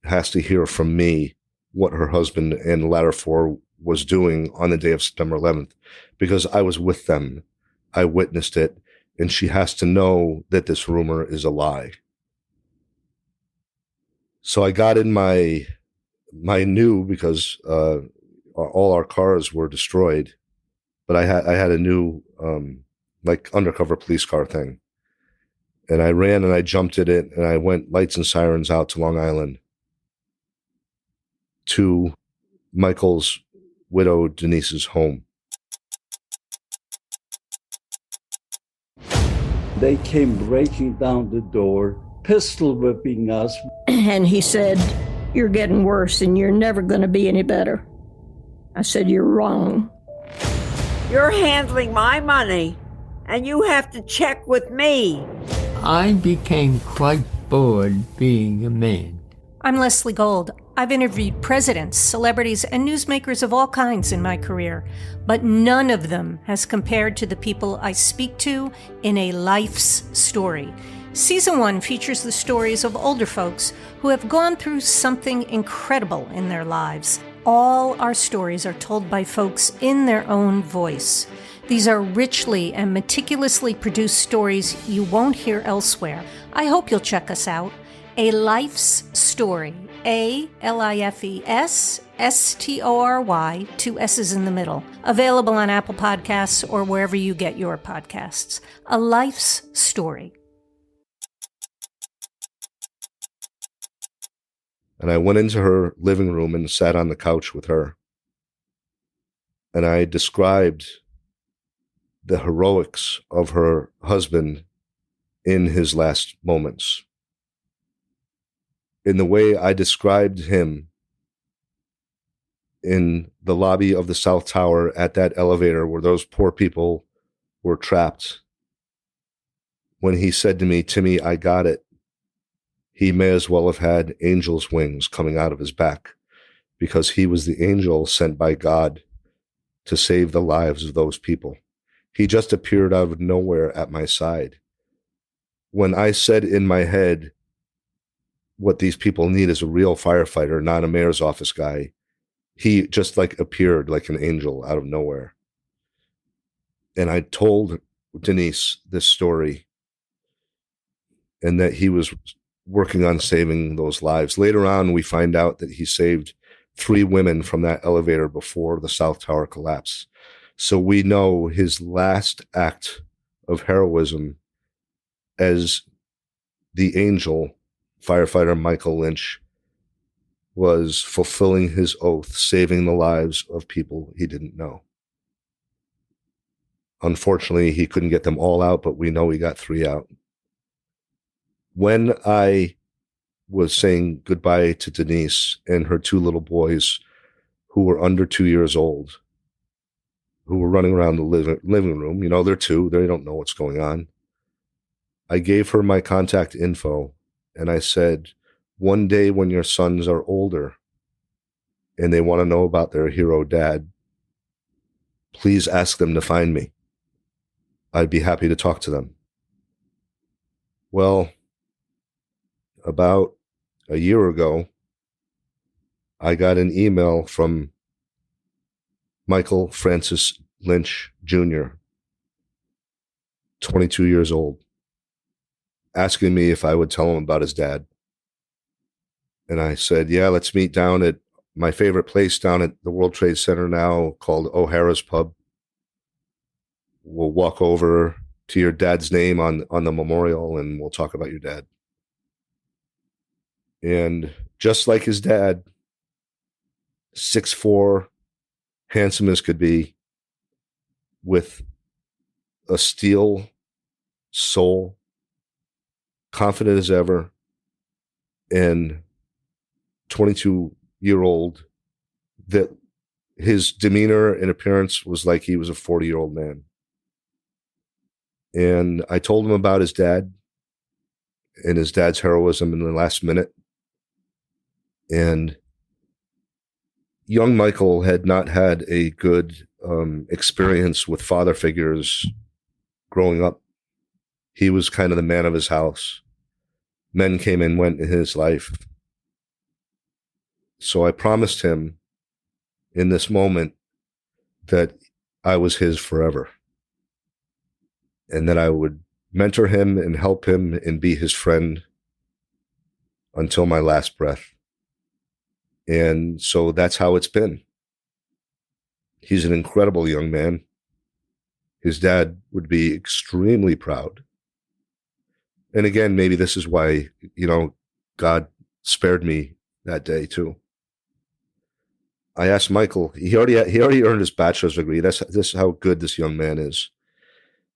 has to hear from me what her husband and Ladder 4 was doing on the day of September 11th, because I was with them. I witnessed it, and she has to know that this rumor is a lie. So I got in my new, because all our cars were destroyed, but I had a new like undercover police car thing. And I ran and I jumped at it, and I went lights and sirens out to Long Island to Michael's widow Denise's home. They came breaking down the door, pistol whipping us. And he said, "You're getting worse and you're never going to be any better." I said, "You're wrong. You're handling my money, and you have to check with me." I became quite bored being a man. I'm Leslie Gold. I've interviewed presidents, celebrities, and newsmakers of all kinds in my career, but none of them has compared to the people I speak to in A Life's Story. Season 1 features the stories of older folks who have gone through something incredible in their lives. All our stories are told by folks in their own voice. These are richly and meticulously produced stories you won't hear elsewhere. I hope you'll check us out. A Life's Story. ALIFESSTORY, 2 S's in the middle. Available on Apple Podcasts or wherever you get your podcasts. A Life's Story. And I went into her living room and sat on the couch with her. And I described the heroics of her husband in his last moments. In the way I described him in the lobby of the South Tower at that elevator where those poor people were trapped. When he said to me, "Timmy, I got it," he may as well have had angel's wings coming out of his back, because he was the angel sent by God to save the lives of those people. He just appeared out of nowhere at my side. When I said in my head, what these people need is a real firefighter, not a mayor's office guy, he just appeared like an angel out of nowhere. And I told Denise this story, and that he was working on saving those lives. Later on, we find out that he saved 3 women from that elevator before the South Tower collapsed. So we know his last act of heroism as the angel, firefighter Michael Lynch, was fulfilling his oath, saving the lives of people he didn't know. Unfortunately, he couldn't get them all out, but we know he got 3 out. When I was saying goodbye to Denise and her 2 little boys who were under 2 years old, who were running around the living room, they're 2, they don't know what's going on. I gave her my contact info, and I said, one day when your sons are older and they want to know about their hero dad, please ask them to find me. I'd be happy to talk to them. Well, about a year ago, I got an email from Michael Francis Lynch Jr., 22 years old, asking me if I would tell him about his dad. And I said, yeah, let's meet down at my favorite place down at the World Trade Center now called O'Hara's Pub. We'll walk over to your dad's name on the memorial and we'll talk about your dad. And just like his dad, 6'4", handsome as could be, with a steel soul, confident as ever, and 22-year-old, that his demeanor and appearance was like he was a 40-year-old man. And I told him about his dad and his dad's heroism in the last minute. And young Michael had not had a good experience with father figures growing up. He was kind of the man of his house. Men came and went in his life. So I promised him in this moment that I was his forever, and that I would mentor him and help him and be his friend until my last breath. And so that's how it's been. He's an incredible young man. His dad would be extremely proud. And again, maybe this is why, God spared me that day too. I asked Michael, he already earned his bachelor's degree. This is how good this young man is.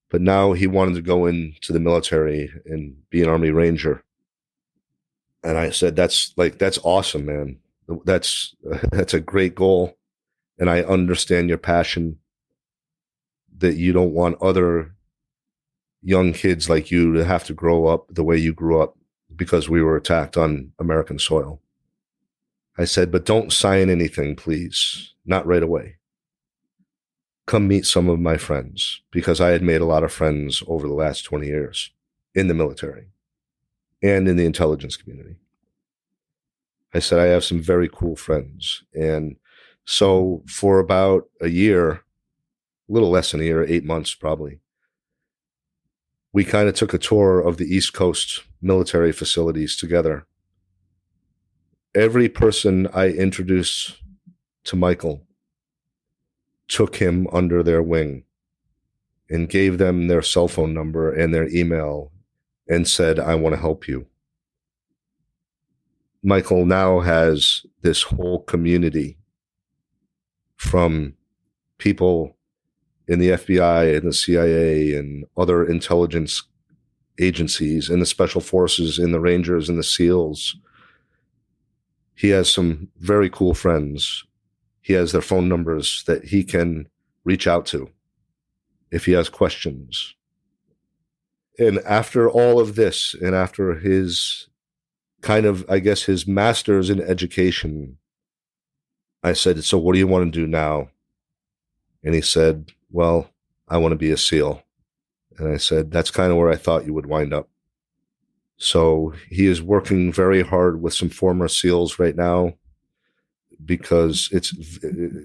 But now he wanted to go into the military and be an Army Ranger. And I said, that's awesome, man. That's a great goal. And I understand your passion that you don't want other young kids like you to have to grow up the way you grew up because we were attacked on American soil. I said, but don't sign anything, please. Not right away. Come meet some of my friends, because I had made a lot of friends over the last 20 years in the military and in the intelligence community. I said, I have some very cool friends. And so for about a year, a little less than a year, 8 months probably, we kind of took a tour of the East Coast military facilities together. Every person I introduced to Michael took him under their wing and gave them their cell phone number and their email and said, I want to help you. Michael now has this whole community from people in the FBI and the CIA and other intelligence agencies and the special forces and the Rangers and the SEALs. He has some very cool friends. He has their phone numbers that he can reach out to if he has questions. And after all of this, and after his his master's in education, I said, so what do you want to do now? And he said, well, I want to be a SEAL. And I said, that's kind of where I thought you would wind up. So he is working very hard with some former SEALs right now, because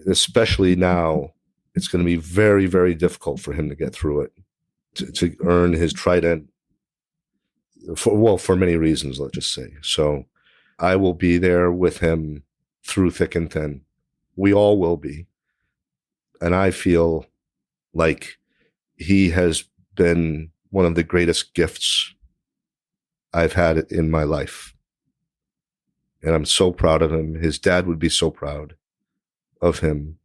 especially now, it's going to be very, very difficult for him to get through it, to earn his trident, for many reasons, let's just say. So I will be there with him through thick and thin. We all will be. And I feel like he has been one of the greatest gifts I've had in my life. And I'm so proud of him. His dad would be so proud of him.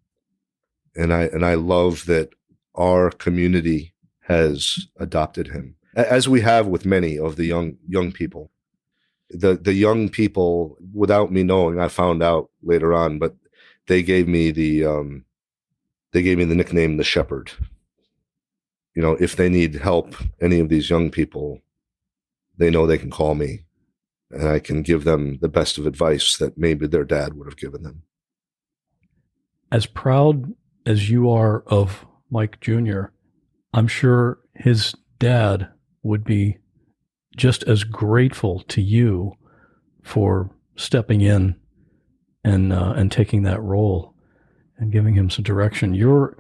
And I love that our community has adopted him, as we have with many of the young people. The young people, without me knowing, I found out later on, but they gave me the nickname the Shepherd. If they need help, any of these young people, they know they can call me, and I can give them the best of advice that maybe their dad would have given them. As proud as you are of Mike Jr., I'm sure his dad would be just as grateful to you for stepping in and taking that role and giving him some direction. Your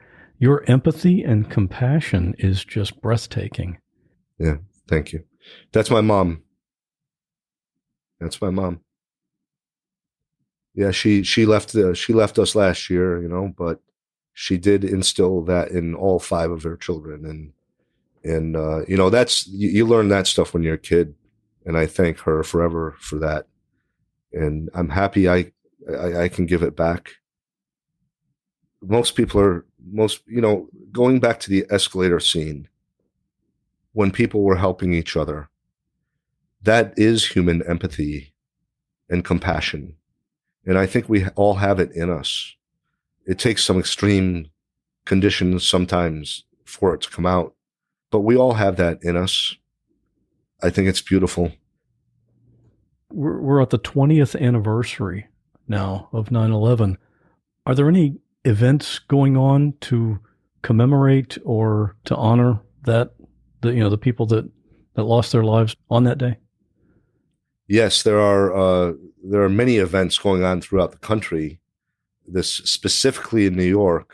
empathy and compassion is just breathtaking. Yeah, thank you. That's my mom. Yeah, she left us last year, but she did instill that in all 5 of her children, and that's, you learn that stuff when you're a kid, and I thank her forever for that, and I'm happy I can give it back. Most people going back to the escalator scene, when people were helping each other, that is human empathy and compassion. And I think we all have it in us. It takes some extreme conditions sometimes for it to come out, but we all have that in us. I think it's beautiful. We're at the 20th anniversary now of 9/11. Are there any events going on to commemorate or to honor that, the people that lost their lives on that day? Yes, there are many events going on throughout the country. This specifically in New York,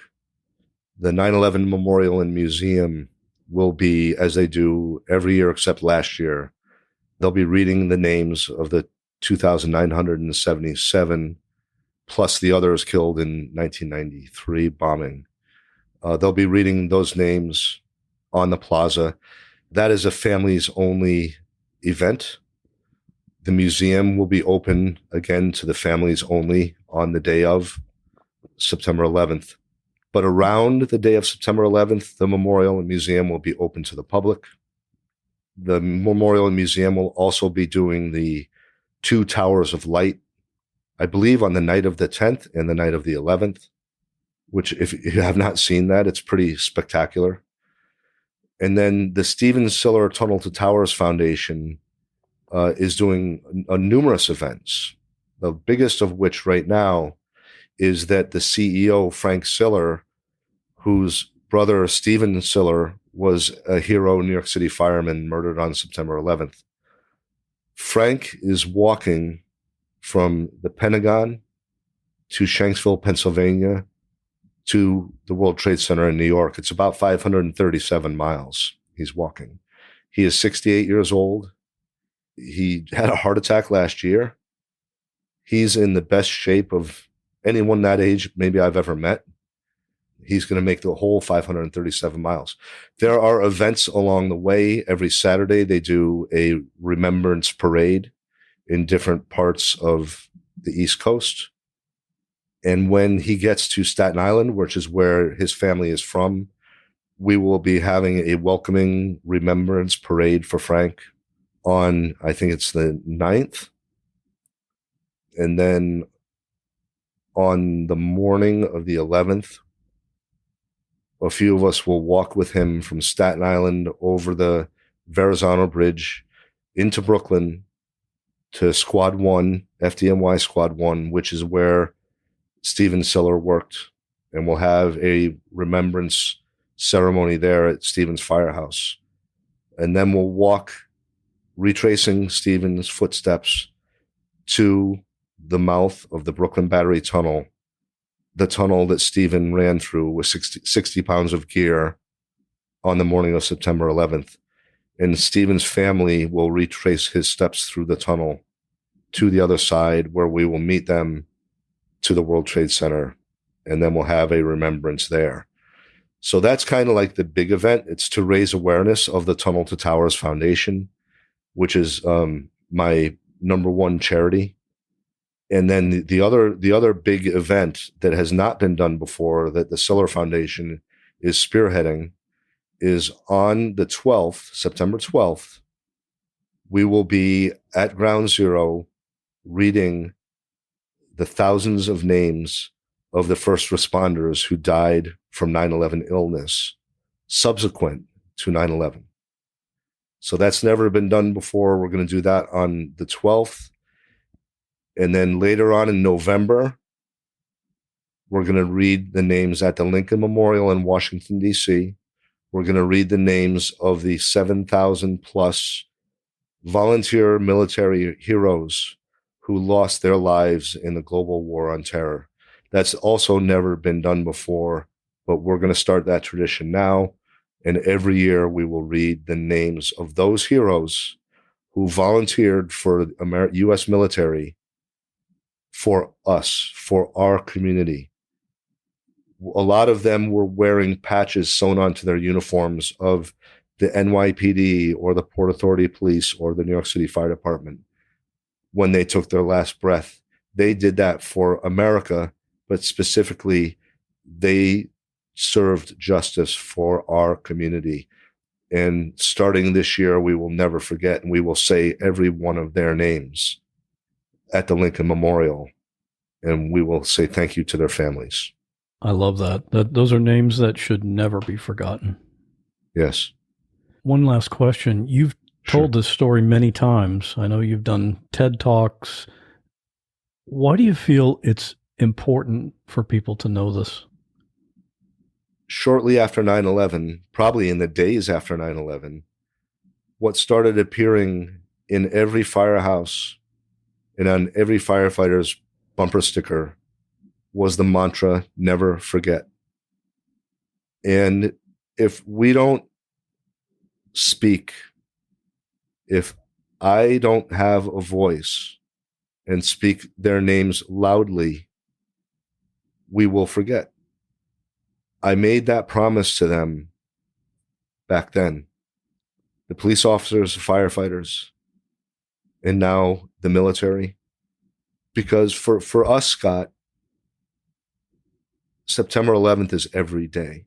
the 9/11 Memorial and Museum will be, as they do every year except last year, they'll be reading the names of the 2,977, plus the others killed in 1993 bombing. They'll be reading those names on the plaza. That is a families-only event. The museum will be open again to the families only on the day of September 11th. But around the day of September 11th, the memorial and museum will be open to the public. The memorial and museum will also be doing the 2 Towers of Light, I believe on the night of the 10th and the night of the 11th, which if you have not seen that, it's pretty spectacular. And then the Stephen Siller Tunnel to Towers Foundation is doing numerous events, the biggest of which right now is that the CEO, Frank Siller, whose brother, Stephen Siller, was a hero New York City fireman murdered on September 11th. Frank is walking from the Pentagon to Shanksville, Pennsylvania, to the World Trade Center in New York. It's about 537 miles he's walking. He is 68 years old. He had a heart attack last year. He's in the best shape of anyone that age maybe I've ever met. He's going to make the whole 537 miles. There are events along the way. Every Saturday, they do a remembrance parade in different parts of the East Coast. And when he gets to Staten Island, which is where his family is from, we will be having a welcoming remembrance parade for Frank on, I think it's the 9th. And then on the morning of the 11th, a few of us will walk with him from Staten Island over the Verrazano Bridge into Brooklyn to Squad 1, FDNY Squad 1, which is where Stephen Siller worked. And we'll have a remembrance ceremony there at Stephen's firehouse. And then we'll walk, retracing Stephen's footsteps to the mouth of the Brooklyn Battery Tunnel, the tunnel that Stephen ran through with 60 pounds of gear on the morning of September 11th. And Stephen's family will retrace his steps through the tunnel to the other side, where we will meet them to the World Trade Center, and then we'll have a remembrance there. So that's kind of like the big event. It's to raise awareness of the Tunnel to Towers Foundation, which is my number one charity. And then the other big event that has not been done before, that the Siller Foundation is spearheading, is on the 12th, September 12th, we will be at Ground Zero reading the thousands of names of the first responders who died from 9/11 illness subsequent to 9/11. So that's never been done before. We're going to do that on the 12th. And then later on in November, we're going to read the names at the Lincoln Memorial in Washington, D.C. We're going to read the names of the 7,000 plus volunteer military heroes who lost their lives in the global war on terror. That's also never been done before, but we're going to start that tradition now. And every year we will read the names of those heroes who volunteered for the U.S. military, for us, for our community. A lot of them were wearing patches sewn onto their uniforms of the NYPD or the Port Authority Police or the New York City Fire Department when they took their last breath. They did that for America, but specifically, they served justice for our community. And starting this year, we will never forget, and we will say every one of their names at the Lincoln Memorial, and we will say thank you to their families. I love that. Those are names that should never be forgotten. Yes. One last question. You've told this story many times. I know you've done TED Talks. Why do you feel it's important for people to know this? Shortly after 9/11, probably in the days after 9/11, what started appearing in every firehouse and on every firefighter's bumper sticker was the mantra, never forget. And if we don't speak, if I don't have a voice and speak their names loudly, we will forget. I made that promise to them back then. The police officers, firefighters, and now the military. Because for us, Scott, September 11th is every day.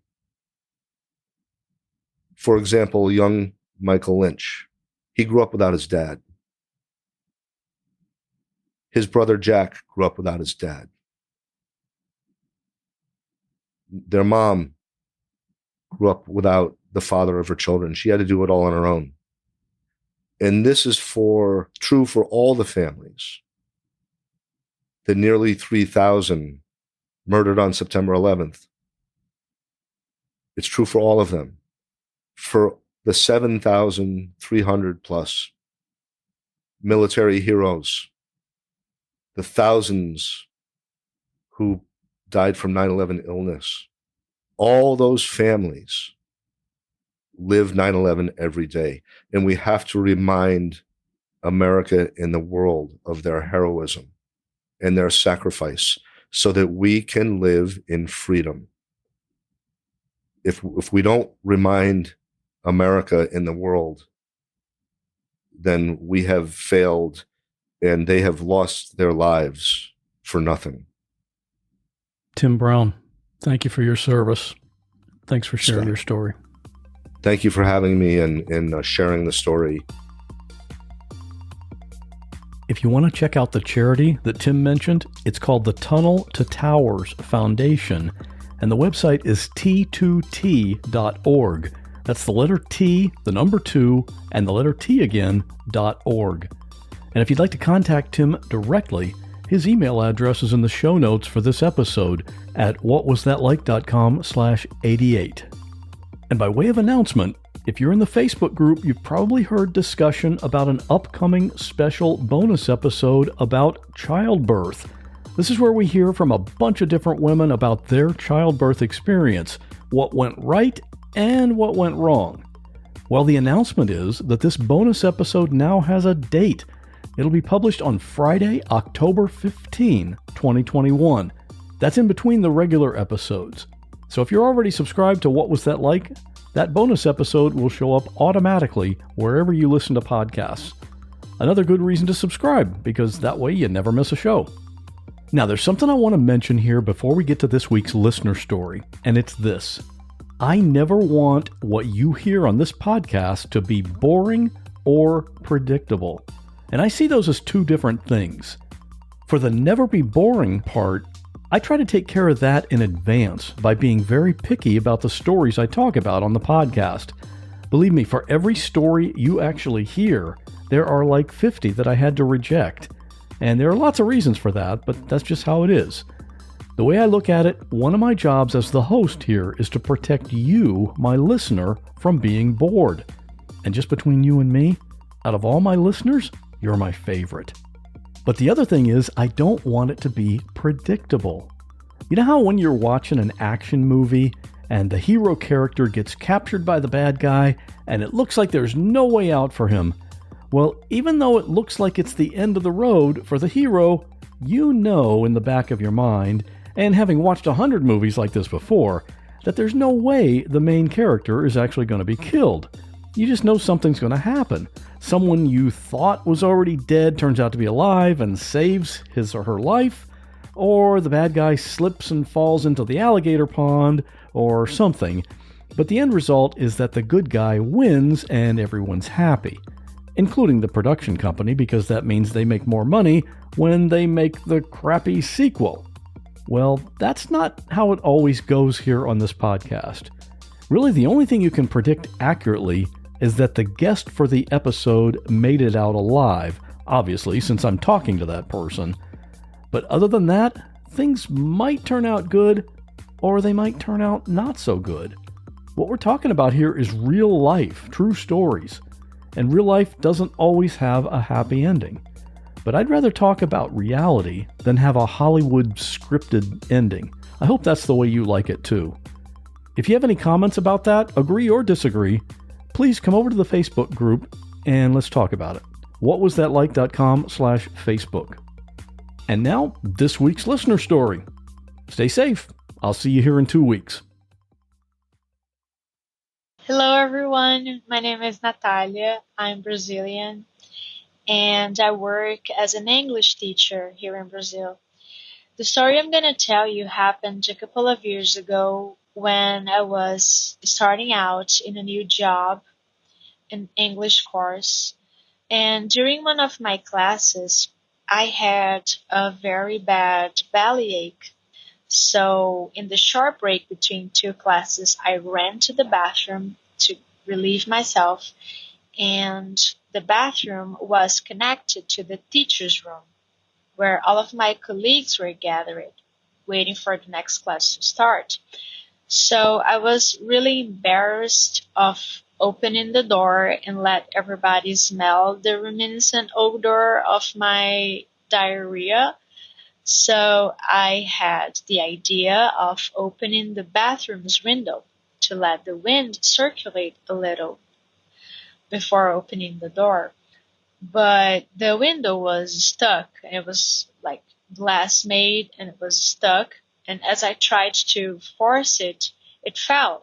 For example, young Michael Lynch, he grew up without his dad. His brother Jack grew up without his dad. Their mom grew up without the father of her children. She had to do it all on her own. And this is true for all the families. The nearly 3,000 murdered on September 11th. It's true for all of them. For the 7,300 plus military heroes, the thousands who died from 9/11 illness, all those families live 9/11 every day. And we have to remind America and the world of their heroism and their sacrifice so that we can live in freedom. If we don't remind America and the world, then we have failed and they have lost their lives for nothing. Tim Brown, thank you for your service. Thanks for sharing your story. Thank you for having me and sharing the story. If you want to check out the charity that Tim mentioned, it's called the Tunnel to Towers Foundation, and the website is t2t.org. That's the letter T, the number 2, and the letter T again, .org. And if you'd like to contact Tim directly, his email address is in the show notes for this episode at whatwasthatlike.com/88. And by way of announcement, if you're in the Facebook group, you've probably heard discussion about an upcoming special bonus episode about childbirth. This is where we hear from a bunch of different women about their childbirth experience, what went right and what went wrong. Well, the announcement is that this bonus episode now has a date. It'll be published on Friday, October 15, 2021. That's in between the regular episodes. So if you're already subscribed to What Was That Like?, that bonus episode will show up automatically wherever you listen to podcasts. Another good reason to subscribe, because that way you never miss a show. Now, there's something I want to mention here before we get to this week's listener story, and it's this. I never want what you hear on this podcast to be boring or predictable. And I see those as two different things. For the never be boring part, I try to take care of that in advance by being very picky about the stories I talk about on the podcast. Believe me, for every story you actually hear, there are like 50 that I had to reject. And there are lots of reasons for that, but that's just how it is. The way I look at it, one of my jobs as the host here is to protect you, my listener, from being bored. And just between you and me, out of all my listeners, you're my favorite. But the other thing is, I don't want it to be predictable. You know how when you're watching an action movie and the hero character gets captured by the bad guy and it looks like there's no way out for him? Well, even though it looks like it's the end of the road for the hero, you know in the back of your mind, and having watched 100 movies like this before, that there's no way the main character is actually going to be killed. You just know something's going to happen. Someone you thought was already dead turns out to be alive and saves his or her life, or the bad guy slips and falls into the alligator pond, or something. But the end result is that the good guy wins and everyone's happy, including the production company, because that means they make more money when they make the crappy sequel. Well, that's not how it always goes here on this podcast. Really, the only thing you can predict accurately is that the guest for the episode made it out alive, obviously, since I'm talking to that person. But other than that, things might turn out good, or they might turn out not so good. What we're talking about here is real life, true stories. And real life doesn't always have a happy ending. But I'd rather talk about reality than have a Hollywood scripted ending. I hope that's the way you like it too. If you have any comments about that, agree or disagree, please come over to the Facebook group and let's talk about it. Whatwasthatlike.com/Facebook. And now, this week's listener story. Stay safe. I'll see you here in 2 weeks. Hello, everyone. My name is Natalia. I'm Brazilian, and I work as an English teacher here in Brazil. The story I'm going to tell you happened a couple of years ago when I was starting out in a new job, an English course. And during one of my classes, I had a very bad bellyache. So in the short break between two classes, I ran to the bathroom to relieve myself, and the bathroom was connected to the teacher's room, where all of my colleagues were gathered, waiting for the next class to start. So I was really embarrassed of opening the door and let everybody smell the reminiscent odor of my diarrhea. So I had the idea of opening the bathroom's window to let the wind circulate a little before opening the door. But the window was stuck. It was like glass made and it was stuck. And as I tried to force it, it fell.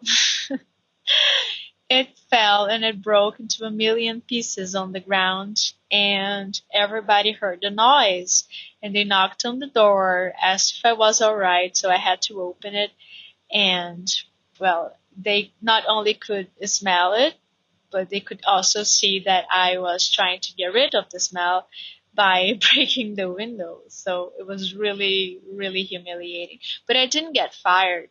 It fell and it broke into a million pieces on the ground, and everybody heard the noise, and they knocked on the door, asked if I was all right, so I had to open it. And, well, they not only could smell it, but they could also see that I was trying to get rid of the smell by breaking the window. So it was really, really humiliating. But I didn't get fired.